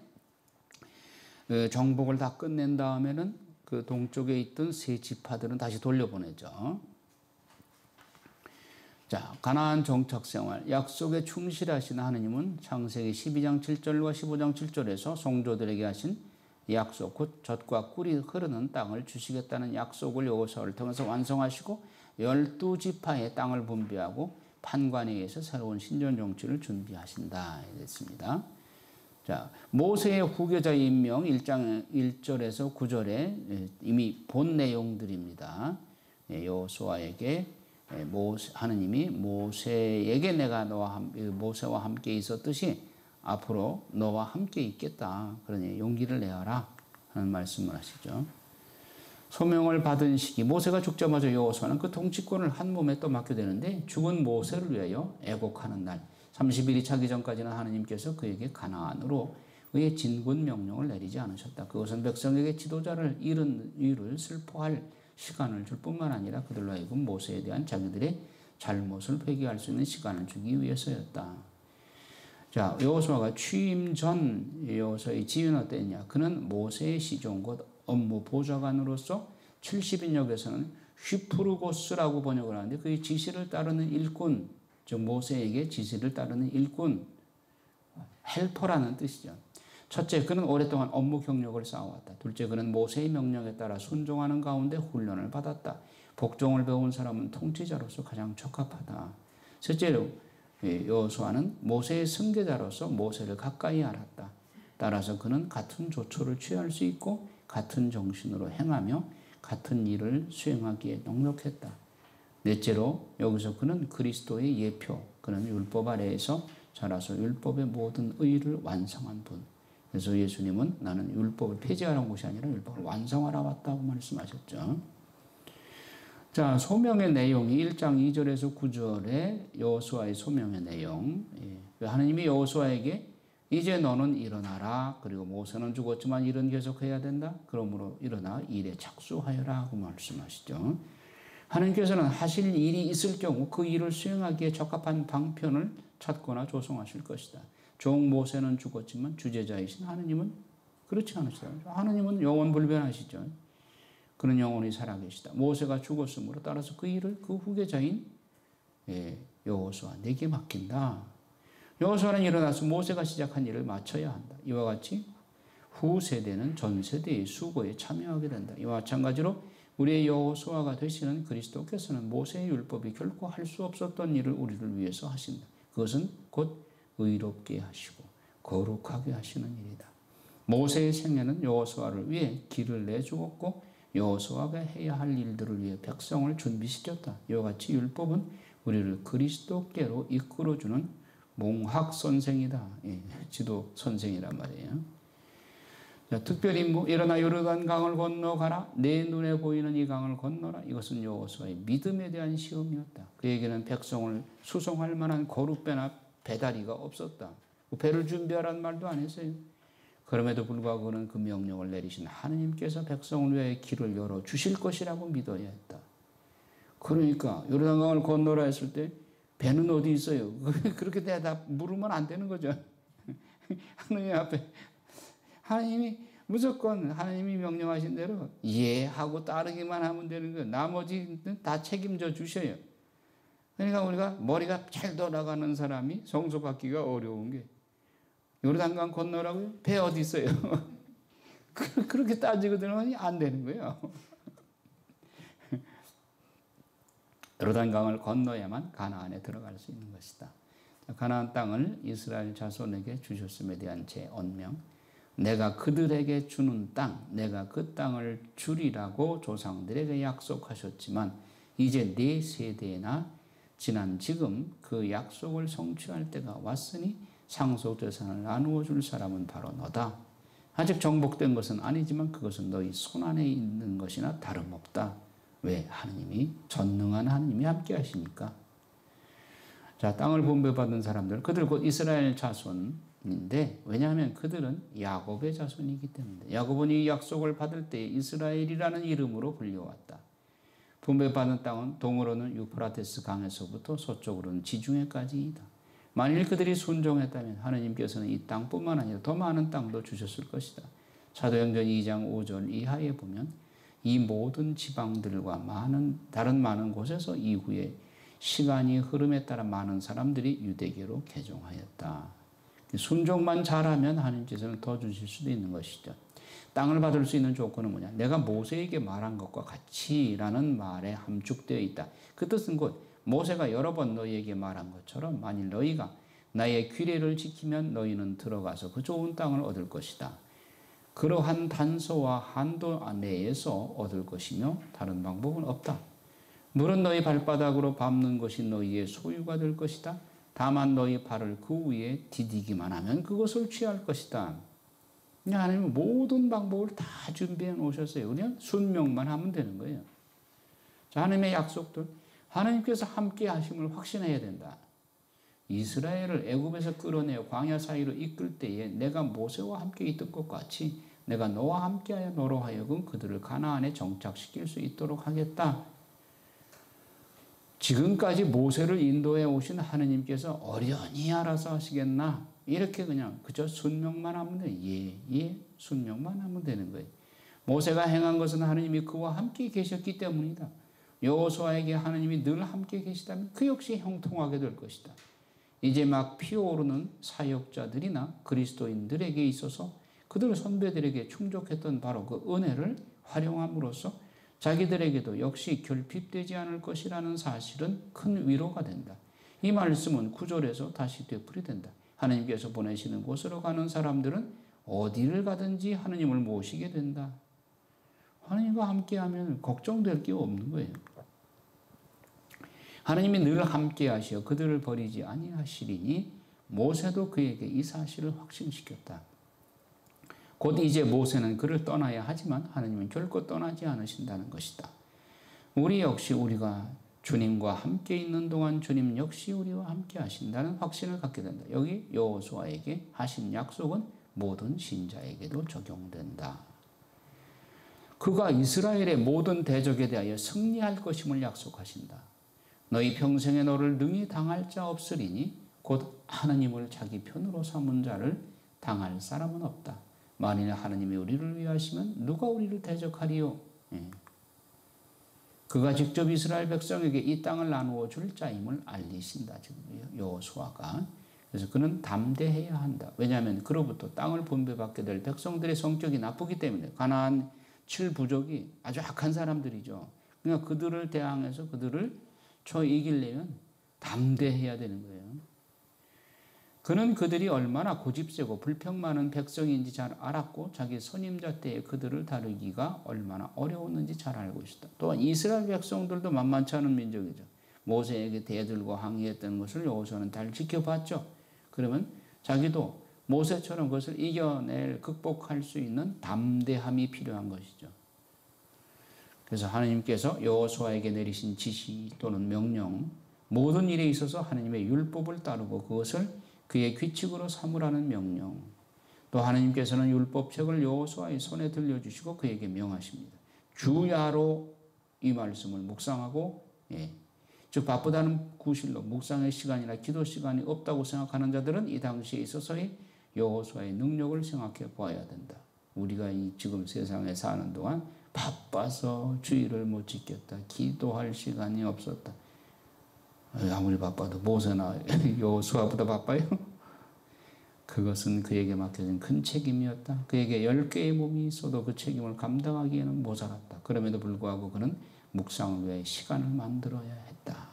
정복을 다 끝낸 다음에는 그 동쪽에 있던 세 지파들은 다시 돌려보내죠. 자, 가나안 정착 생활, 약속에 충실하신 하느님은 창세기 12장 7절과 15장 7절에서 성도들에게 하신 약속, 곧 젖과 꿀이 흐르는 땅을 주시겠다는 약속을 여호수아를 통해서 완성하시고 12지파의 땅을 분배하고 판관에 의해서 새로운 신전 정치를 준비하신다. 이랬습니다. 자, 모세의 후계자 임명 1장 1절에서 9절에 이미 본 내용들입니다. 여호수아에게 하느님이 모세에게 내가 모세와 함께 있었듯이 앞으로 너와 함께 있겠다. 그러니 용기를 내어라 하는 말씀을 하시죠. 소명을 받은 시기 모세가 죽자마자 여호수아는 그 통치권을 한 몸에 또 맡게 되는데 죽은 모세를 위하여 애곡하는 날 30일이 차기 전까지는 하느님께서 그에게 가나안으로 그의 진군 명령을 내리지 않으셨다. 그것은 백성에게 지도자를 잃은 이유를 슬퍼할 시간을 줄 뿐만 아니라 그들로 하여금 모세에 대한 자기들의 잘못을 회개할 수 있는 시간을 주기 위해서였다. 자, 여호수아가 취임 전 여호수아의 지위는 어땠냐? 그는 모세의 시종 곧 업무 보좌관으로서 70인역에서는 휘프르고스라고 번역을 하는데 그의 지시를 따르는 일꾼, 즉 모세에게 지시를 따르는 일꾼, 헬퍼라는 뜻이죠. 첫째, 그는 오랫동안 업무 경력을 쌓아왔다. 둘째, 그는 모세의 명령에 따라 순종하는 가운데 훈련을 받았다. 복종을 배운 사람은 통치자로서 가장 적합하다. 셋째로 여호수아는 모세의 선교자로서 모세를 가까이 알았다. 따라서 그는 같은 조처를 취할 수 있고 같은 정신으로 행하며 같은 일을 수행하기에 넉넉했다. 넷째로 여기서 그는 그리스도의 예표, 그는 율법 아래에서 자라서 율법의 모든 의를 완성한 분. 그래서 예수님은 나는 율법을 폐지하라는 것이 아니라 율법을 완성하라 왔다고 말씀하셨죠. 자, 소명의 내용이 1장 2절에서 9절에 여호수아의 소명의 내용. 하나님이 여호수아에게 이제 너는 일어나라. 그리고 모세는 죽었지만 일은 계속해야 된다. 그러므로 일어나 일에 착수하여라 하고 말씀하시죠. 하나님께서는 하실 일이 있을 경우 그 일을 수행하기에 적합한 방편을 찾거나 조성하실 것이다. 종 모세는 죽었지만 주제자이신 하나님은 그렇지 않으시다. 하나님은 영원불변하시죠. 그는 영원히 살아계시다. 모세가 죽었으므로 따라서 그 일을 그 후계자인 여호수아 내게 맡긴다. 여호수아는 일어나서 모세가 시작한 일을 마쳐야 한다. 이와 같이 후 세대는 전 세대의 수고에 참여하게 된다. 이와 마찬가지로 우리의 여호수아가 되시는 그리스도께서는 모세의 율법이 결코 할 수 없었던 일을 우리를 위해서 하신다. 그것은 곧 의롭게 하시고 거룩하게 하시는 일이다. 모세의 생애는 여호수아를 위해 길을 내주었고 여호수아가 해야 할 일들을 위해 백성을 준비시켰다. 이와 같이 율법은 우리를 그리스도께로 이끌어주는 몽학 선생이다. 지도 선생이란 말이에요. 자, 특별 임무, 일어나 요르단 강을 건너가라. 내 눈에 보이는 이 강을 건너라. 이것은 여호수아의 믿음에 대한 시험이었다. 그에게는 백성을 수송할 만한 거룩배나 배다리가 없었다. 배를 준비하라는 말도 안 했어요. 그럼에도 불구하고 그는 그 명령을 내리신 하느님께서 백성을 위해 길을 열어주실 것이라고 믿어야 했다. 그러니까 요르단강을 건너라 했을 때 배는 어디 있어요? 그렇게 대답 물으면 안 되는 거죠. 하느님 앞에 하나님이 무조건 하나님이 명령하신 대로 예 하고 따르기만 하면 되는 거예요. 나머지는 다 책임져 주셔요. 그러니까 우리가 머리가 잘 돌아가는 사람이 성소받기가 어려운 게 요르단강 건너라고요? 배 어디 있어요? 그렇게 따지고 들으면 안 되는 거예요. 요르단강을 건너야만 가나안에 들어갈 수 있는 것이다. 가나안 땅을 이스라엘 자손에게 주셨음에 대한 제 언명, 내가 그들에게 주는 땅, 내가 그 땅을 주리라고 조상들에게 약속하셨지만 이제 네 세대나 지난 지금 그 약속을 성취할 때가 왔으니 상속재산을 나누어 줄 사람은 바로 너다. 아직 정복된 것은 아니지만 그것은 너희 손안에 있는 것이나 다름없다. 왜? 하느님이 전능한 하느님이 함께 하시니까. 자, 땅을 분배받은 사람들, 그들 곧 이스라엘 자손인데 왜냐하면 그들은 야곱의 자손이기 때문에 야곱은 이 약속을 받을 때 이스라엘이라는 이름으로 불려왔다. 분배받은 땅은 동으로는 유프라테스 강에서부터 서쪽으로는 지중해까지이다. 만일 그들이 순종했다면 하느님께서는 이 땅뿐만 아니라 더 많은 땅도 주셨을 것이다. 사도행전 2장 5절 이하에 보면 이 모든 지방들과 다른 많은 곳에서 이후에 시간이 흐름에 따라 많은 사람들이 유대교로 개종하였다. 순종만 잘하면 하나님께서는 더 주실 수도 있는 것이죠. 땅을 받을 수 있는 조건은 뭐냐? 내가 모세에게 말한 것과 같이라는 말에 함축되어 있다. 그 뜻은 곧 모세가 여러 번 너희에게 말한 것처럼 만일 너희가 나의 규례를 지키면 너희는 들어가서 그 좋은 땅을 얻을 것이다. 그러한 단서와 한도 내에서 얻을 것이며 다른 방법은 없다. 물은 너희 발바닥으로 밟는 것이 너희의 소유가 될 것이다. 다만 너희 발을 그 위에 디디기만 하면 그것을 취할 것이다. 하나님은 모든 방법을 다 준비해 놓으셨어요. 그냥 순명만 하면 되는 거예요. 자, 하나님의 약속들, 하나님께서 함께 하심을 확신해야 된다. 이스라엘을 애굽에서 끌어내어 광야 사이로 이끌 때에 내가 모세와 함께 있던 것 같이 내가 너와 함께하여 너로 하여금 그들을 가나안에 정착시킬 수 있도록 하겠다. 지금까지 모세를 인도해 오신 하느님께서 어련히 알아서 하시겠나? 이렇게 그냥 그저 순명만 하면 돼. 예, 순명만 하면 되는 거예요. 모세가 행한 것은 하느님이 그와 함께 계셨기 때문이다. 여호수아에게 하느님이 늘 함께 계시다면 그 역시 형통하게 될 것이다. 이제 막 피어오르는 사역자들이나 그리스도인들에게 있어서 그들 선배들에게 충족했던 바로 그 은혜를 활용함으로써 자기들에게도 역시 결핍되지 않을 것이라는 사실은 큰 위로가 된다. 이 말씀은 9절에서 다시 되풀이된다. 하나님께서 보내시는 곳으로 가는 사람들은 어디를 가든지 하나님을 모시게 된다. 하나님과 함께하면 걱정될 게 없는 거예요. 하나님이 늘 함께하시어 그들을 버리지 아니하시리니 모세도 그에게 이 사실을 확신시켰다. 곧 이제 모세는 그를 떠나야 하지만 하나님은 결코 떠나지 않으신다는 것이다. 우리 역시 우리가 주님과 함께 있는 동안 주님 역시 우리와 함께 하신다는 확신을 갖게 된다. 여기 여호수아에게 하신 약속은 모든 신자에게도 적용된다. 그가 이스라엘의 모든 대적에 대하여 승리할 것임을 약속하신다. 너희 평생에 너를 능히 당할 자 없으리니 곧 하나님을 자기 편으로 삼은 자를 당할 사람은 없다. 만일 하나님이 우리를 위하시면 누가 우리를 대적하리요? 그가 직접 이스라엘 백성에게 이 땅을 나누어 줄 자임을 알리신다. 여호수아가. 그래서 그는 담대해야 한다. 왜냐하면 그로부터 땅을 분배받게 될 백성들의 성격이 나쁘기 때문에 가나안 7부족이 아주 악한 사람들이죠. 그러니까 그들을 대항해서 그들을 이기려면 담대해야 되는 거예요. 그는 그들이 얼마나 고집세고 불평 많은 백성인지 잘 알았고 자기 선임자 때에 그들을 다루기가 얼마나 어려웠는지 잘 알고 있었다. 또한 이스라엘 백성들도 만만치 않은 민족이죠. 모세에게 대들고 항의했던 것을 여호수아는 잘 지켜봤죠. 그러면 자기도 모세처럼 그것을 이겨낼, 극복할 수 있는 담대함이 필요한 것이죠. 그래서 하나님께서 여호수아에게 내리신 지시 또는 명령, 모든 일에 있어서 하나님의 율법을 따르고 그것을 그의 규칙으로 삼으라는 명령, 또 하나님께서는 율법책을 여호수아의 손에 들려주시고 그에게 명하십니다. 주야로 이 말씀을 묵상하고, 즉 바쁘다는 구실로 묵상의 시간이나 기도 시간이 없다고 생각하는 자들은 이 당시에 있어서의 여호수아의 능력을 생각해 보아야 된다. 우리가 이 지금 세상에 사는 동안 바빠서 주의를 못 지켰다. 기도할 시간이 없었다. 아무리 바빠도 모세나 여호수아보다 바빠요? 그것은 그에게 맡겨진 큰 책임이었다. 그에게 10개의 몸이 있어도 그 책임을 감당하기에는 모자랐다. 그럼에도 불구하고 그는 묵상을 위해 시간을 만들어야 했다.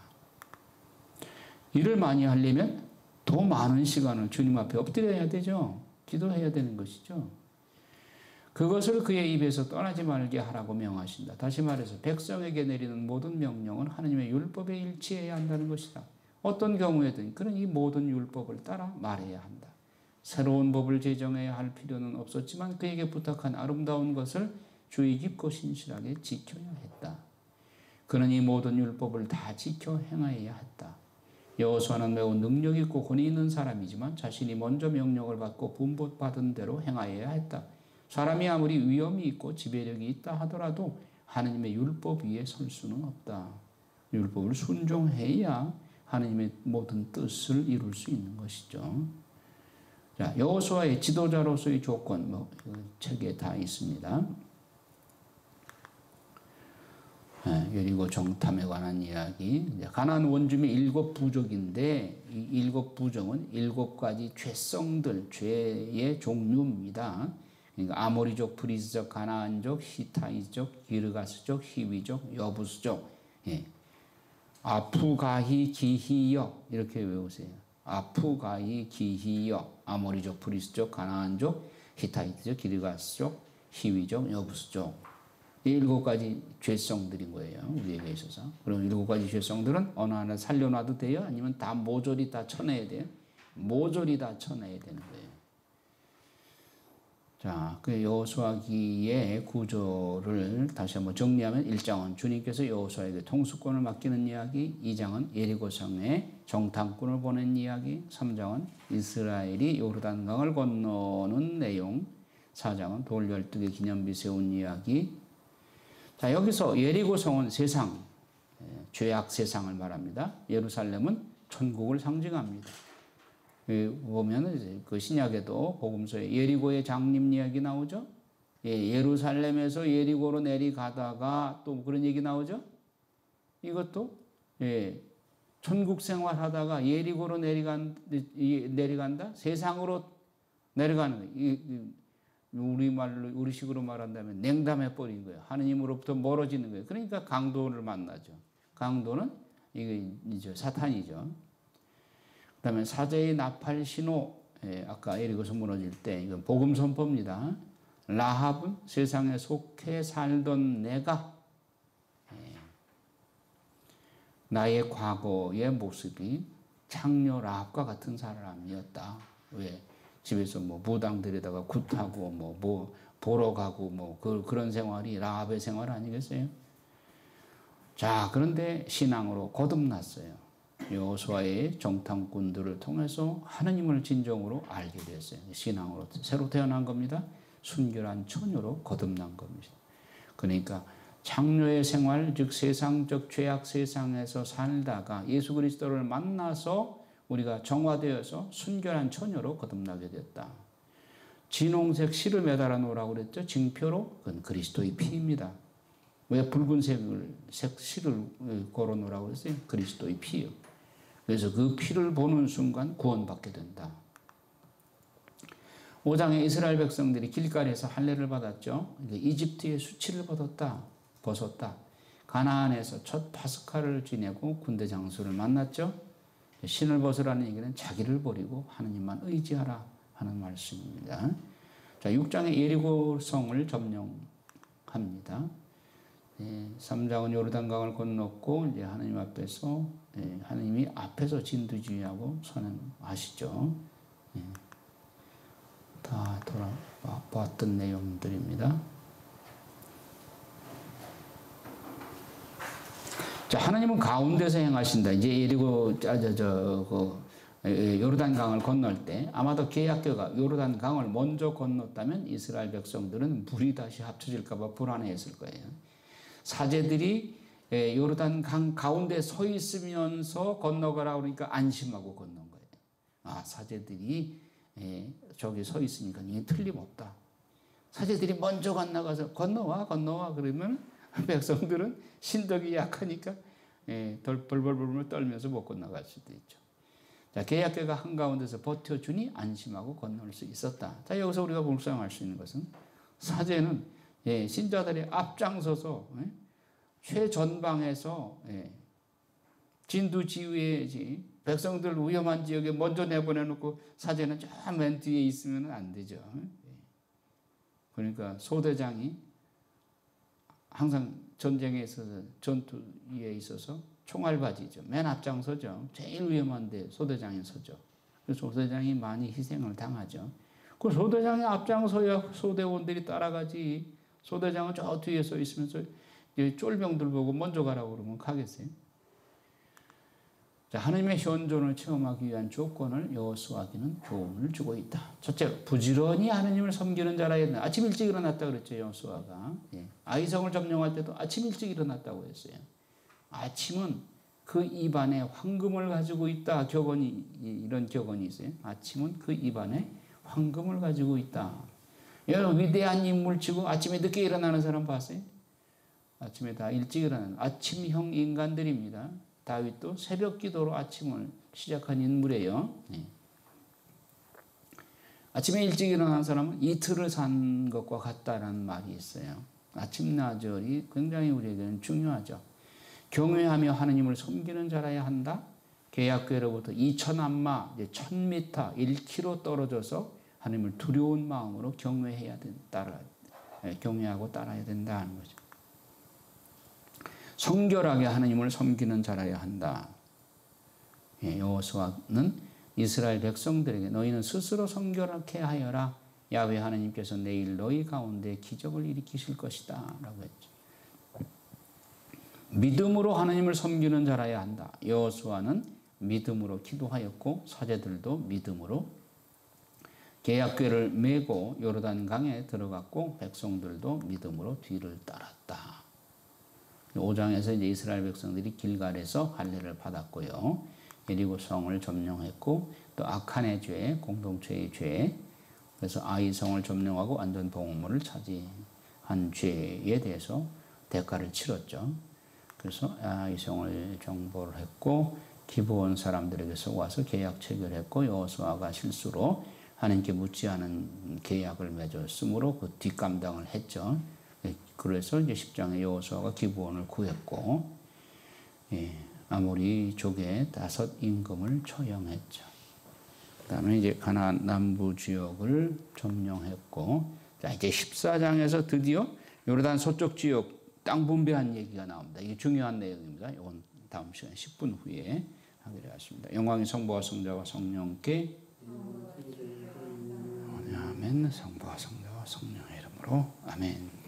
일을 많이 하려면 더 많은 시간을 주님 앞에 엎드려야 되죠. 기도해야 되는 것이죠. 그것을 그의 입에서 떠나지 말게 하라고 명하신다. 다시 말해서 백성에게 내리는 모든 명령은 하나님의 율법에 일치해야 한다는 것이다. 어떤 경우에든 그는 이 모든 율법을 따라 말해야 한다. 새로운 법을 제정해야 할 필요는 없었지만 그에게 부탁한 아름다운 것을 주의 깊고 신실하게 지켜야 했다. 그는 이 모든 율법을 다 지켜 행하여야 했다. 여호수아는 매우 능력 있고 권위 있는 사람이지만 자신이 먼저 명령을 받고 분법받은 대로 행하여야 했다. 사람이 아무리 위엄이 있고 지배력이 있다 하더라도 하나님의 율법 위에 설 수는 없다. 율법을 순종해야 하나님의 모든 뜻을 이룰 수 있는 것이죠. 자, 여호수아의 지도자로서의 조건, 책에 다 있습니다. 여리고 정탐에 관한 이야기. 가나안 원주민 7부족인데 이 7부족은 7가지 죄성들, 죄의 종류입니다. 그러니까 아모리족, 브리스족, 가나안족, 히타이족, 기르가스족, 히위족, 여부스족. 아프가히 기히역 이렇게 외우세요. 아프가히 기히역. 아모리족, 브리스족, 가나안족, 히타이족, 기르가스족, 히위족, 여부스족. 이 7가지 죄성들인 거예요. 우리에게 있어서. 그럼 7가지 죄성들은 어느 하나 살려놔도 돼요? 아니면 다 모조리 다 쳐내야 돼요? 모조리 다 쳐내야 되는 거예요. 자, 그 여호수아기의 구조를 다시 한번 정리하면 1장은 주님께서 여호수아에게 통수권을 맡기는 이야기, 2장은 예리고성에 정탐꾼을 보낸 이야기, 3장은 이스라엘이 요르단강을 건너는 내용, 4장은 돌 12개 기념비 세운 이야기. 자, 여기서 예리고성은 세상, 죄악 세상을 말합니다. 예루살렘은 천국을 상징합니다. 보면 그 신약에도 복음서에 예리고의 장림 이야기 나오죠. 예루살렘에서 예리고로 내려가다가 또 그런 얘기 나오죠. 이것도 천국 생활하다가 예리고로 내려간다. 세상으로 내려가는 거예요. 우리식으로 말한다면 냉담해 버린 거예요. 하느님으로부터 멀어지는 거예요. 그러니까 강도를 만나죠. 강도는 이게 사탄이죠. 그다음에 사제의 나팔 신호, 아까 에리고서 무너질 때 이건 복음 선포입니다. 라합은 세상에 속해 살던 내가 나의 과거의 모습이 창녀 라합과 같은 사람이었다. 왜? 집에서 뭐 무당 들여다가 굿하고 뭐 보러 가고 그런 생활이 라합의 생활 아니겠어요? 자, 그런데 신앙으로 거듭났어요. 여호수아의 정탐꾼들을 통해서 하나님을 진정으로 알게 됐어요. 신앙으로 새로 태어난 겁니다. 순결한 처녀로 거듭난 겁니다. 그러니까 창녀의 생활, 즉 세상적 죄악 세상에서 살다가 예수 그리스도를 만나서 우리가 정화되어서 순결한 처녀로 거듭나게 됐다. 진홍색 실을 매달아 놓으라고 그랬죠. 징표로 그건 그리스도의 피입니다. 왜 붉은색 실을 걸어 놓으라고 그랬어요? 그리스도의 피요. 그래서 그 피를 보는 순간 구원받게 된다. 5장에 이스라엘 백성들이 길가에서 할례를 받았죠. 이집트의 수치를 벗었다. 가나안에서 첫 파스카를 지내고 군대 장수를 만났죠. 신을 벗으라는 얘기는 자기를 버리고 하느님만 의지하라 하는 말씀입니다. 자, 6장에 예리고성을 점령합니다. 3장은 요르단강을 건넜고 이제 하나님 앞에서 하나님이 앞에서 진두지휘하고 선언하시죠. 다 돌아봤던 내용들입니다. 자, 하나님은 가운데서 행하신다. 이제 예리고 요르단강을 건널 때 아마도 계약교가 요르단강을 먼저 건넜다면 이스라엘 백성들은 물이 다시 합쳐질까 봐 불안해했을 거예요. 사제들이 요르단강 가운데 서 있으면서 건너가라 그러니까 안심하고 건넌 거예요. 아, 사제들이 저기 서 있으니까 이게 틀림없다. 사제들이 먼저 건너가서 건너와 그러면 백성들은 신덕이 약하니까 벌벌벌 떨면서 못 건너갈 수도 있죠. 자, 계약궤가 한가운데서 버텨주니 안심하고 건널 수 있었다. 자, 여기서 우리가 묵상할 수 있는 것은 사제는 신자들이 앞장서서 최전방에서 진두지휘해야지 백성들 위험한 지역에 먼저 내보내놓고 사제는 저 맨 뒤에 있으면 안 되죠. 그러니까 소대장이 항상 전쟁에 있어서 전투에 있어서 총알바지죠. 맨 앞장서죠. 제일 위험한데 소대장이 서죠. 그래서 소대장이 많이 희생을 당하죠. 그 소대장이 앞장서야 소대원들이 따라가지. 소대장은 저 뒤에 서 있으면서 쫄병들 보고 먼저 가라고 그러면 가겠어요? 자, 하나님의 현존을 체험하기 위한 조건을 여호수아기는 교훈을 주고 있다. 첫째, 부지런히 하나님을 섬기는 자라 했다. 아침 일찍 일어났다 그랬죠, 여호수아가. 아이성을 점령할 때도 아침 일찍 일어났다고 했어요. 아침은 그 입안에 황금을 가지고 있다. 이런 격언이 있어요. 아침은 그 입안에 황금을 가지고 있다. 여러분, 위대한 인물치고 아침에 늦게 일어나는 사람 봤어요? 아침에 다 일찍 일어나는 아침형 인간들입니다. 다윗도 새벽 기도로 아침을 시작한 인물이에요. 아침에 일찍 일어난 사람은 이틀을 산 것과 같다라는 말이 있어요. 아침나절이 굉장히 우리에게는 중요하죠. 경외하며 하나님을 섬기는 자라야 한다. 계약궤로부터 2,000안마, 1,000m, 1km 떨어져서 하나님을 두려운 마음으로 경외해야 된다. 경외하고 따라야 된다는 거죠. 성결하게 하나님을 섬기는 자라야 한다. 여호수아는 이스라엘 백성들에게 너희는 스스로 성결하게 하여라. 야훼 하나님께서 내일 너희 가운데 기적을 일으키실 것이다 라고 했죠. 믿음으로 하나님을 섬기는 자라야 한다. 여호수아는 믿음으로 기도하였고 사제들도 믿음으로 계약궤를 메고 요르단강에 들어갔고 백성들도 믿음으로 뒤를 따랐다. 5장에서 이제 이스라엘 백성들이 길갈에서 할례를 받았고요. 예리고성을 점령했고 또 아칸의 죄, 공동체의 죄, 그래서 아이성을 점령하고 안전보호물을 차지한 죄에 대해서 대가를 치렀죠. 그래서 아이성을 정벌을 했고 기브온 사람들에게서 와서 계약 체결했고 여호수아가 실수로 하나님께 묻지 않은 계약을 맺었으므로 그 뒷감당을 했죠. 그래서 이제 10장에 여호수아가 기브온을 구했고 아모리 족의 5 임금을 처형했죠. 그다음에 이제 가나안 남부 지역을 점령했고, 자 이제 14장에서 드디어 요르단 서쪽 지역 땅 분배한 얘기가 나옵니다. 이게 중요한 내용입니다. 이건 다음 시간 10분 후에 하기로 하겠습니다. 영광이 성부와 성자와 성령께 아멘. 성부와 성자와 성령의 이름으로 아멘.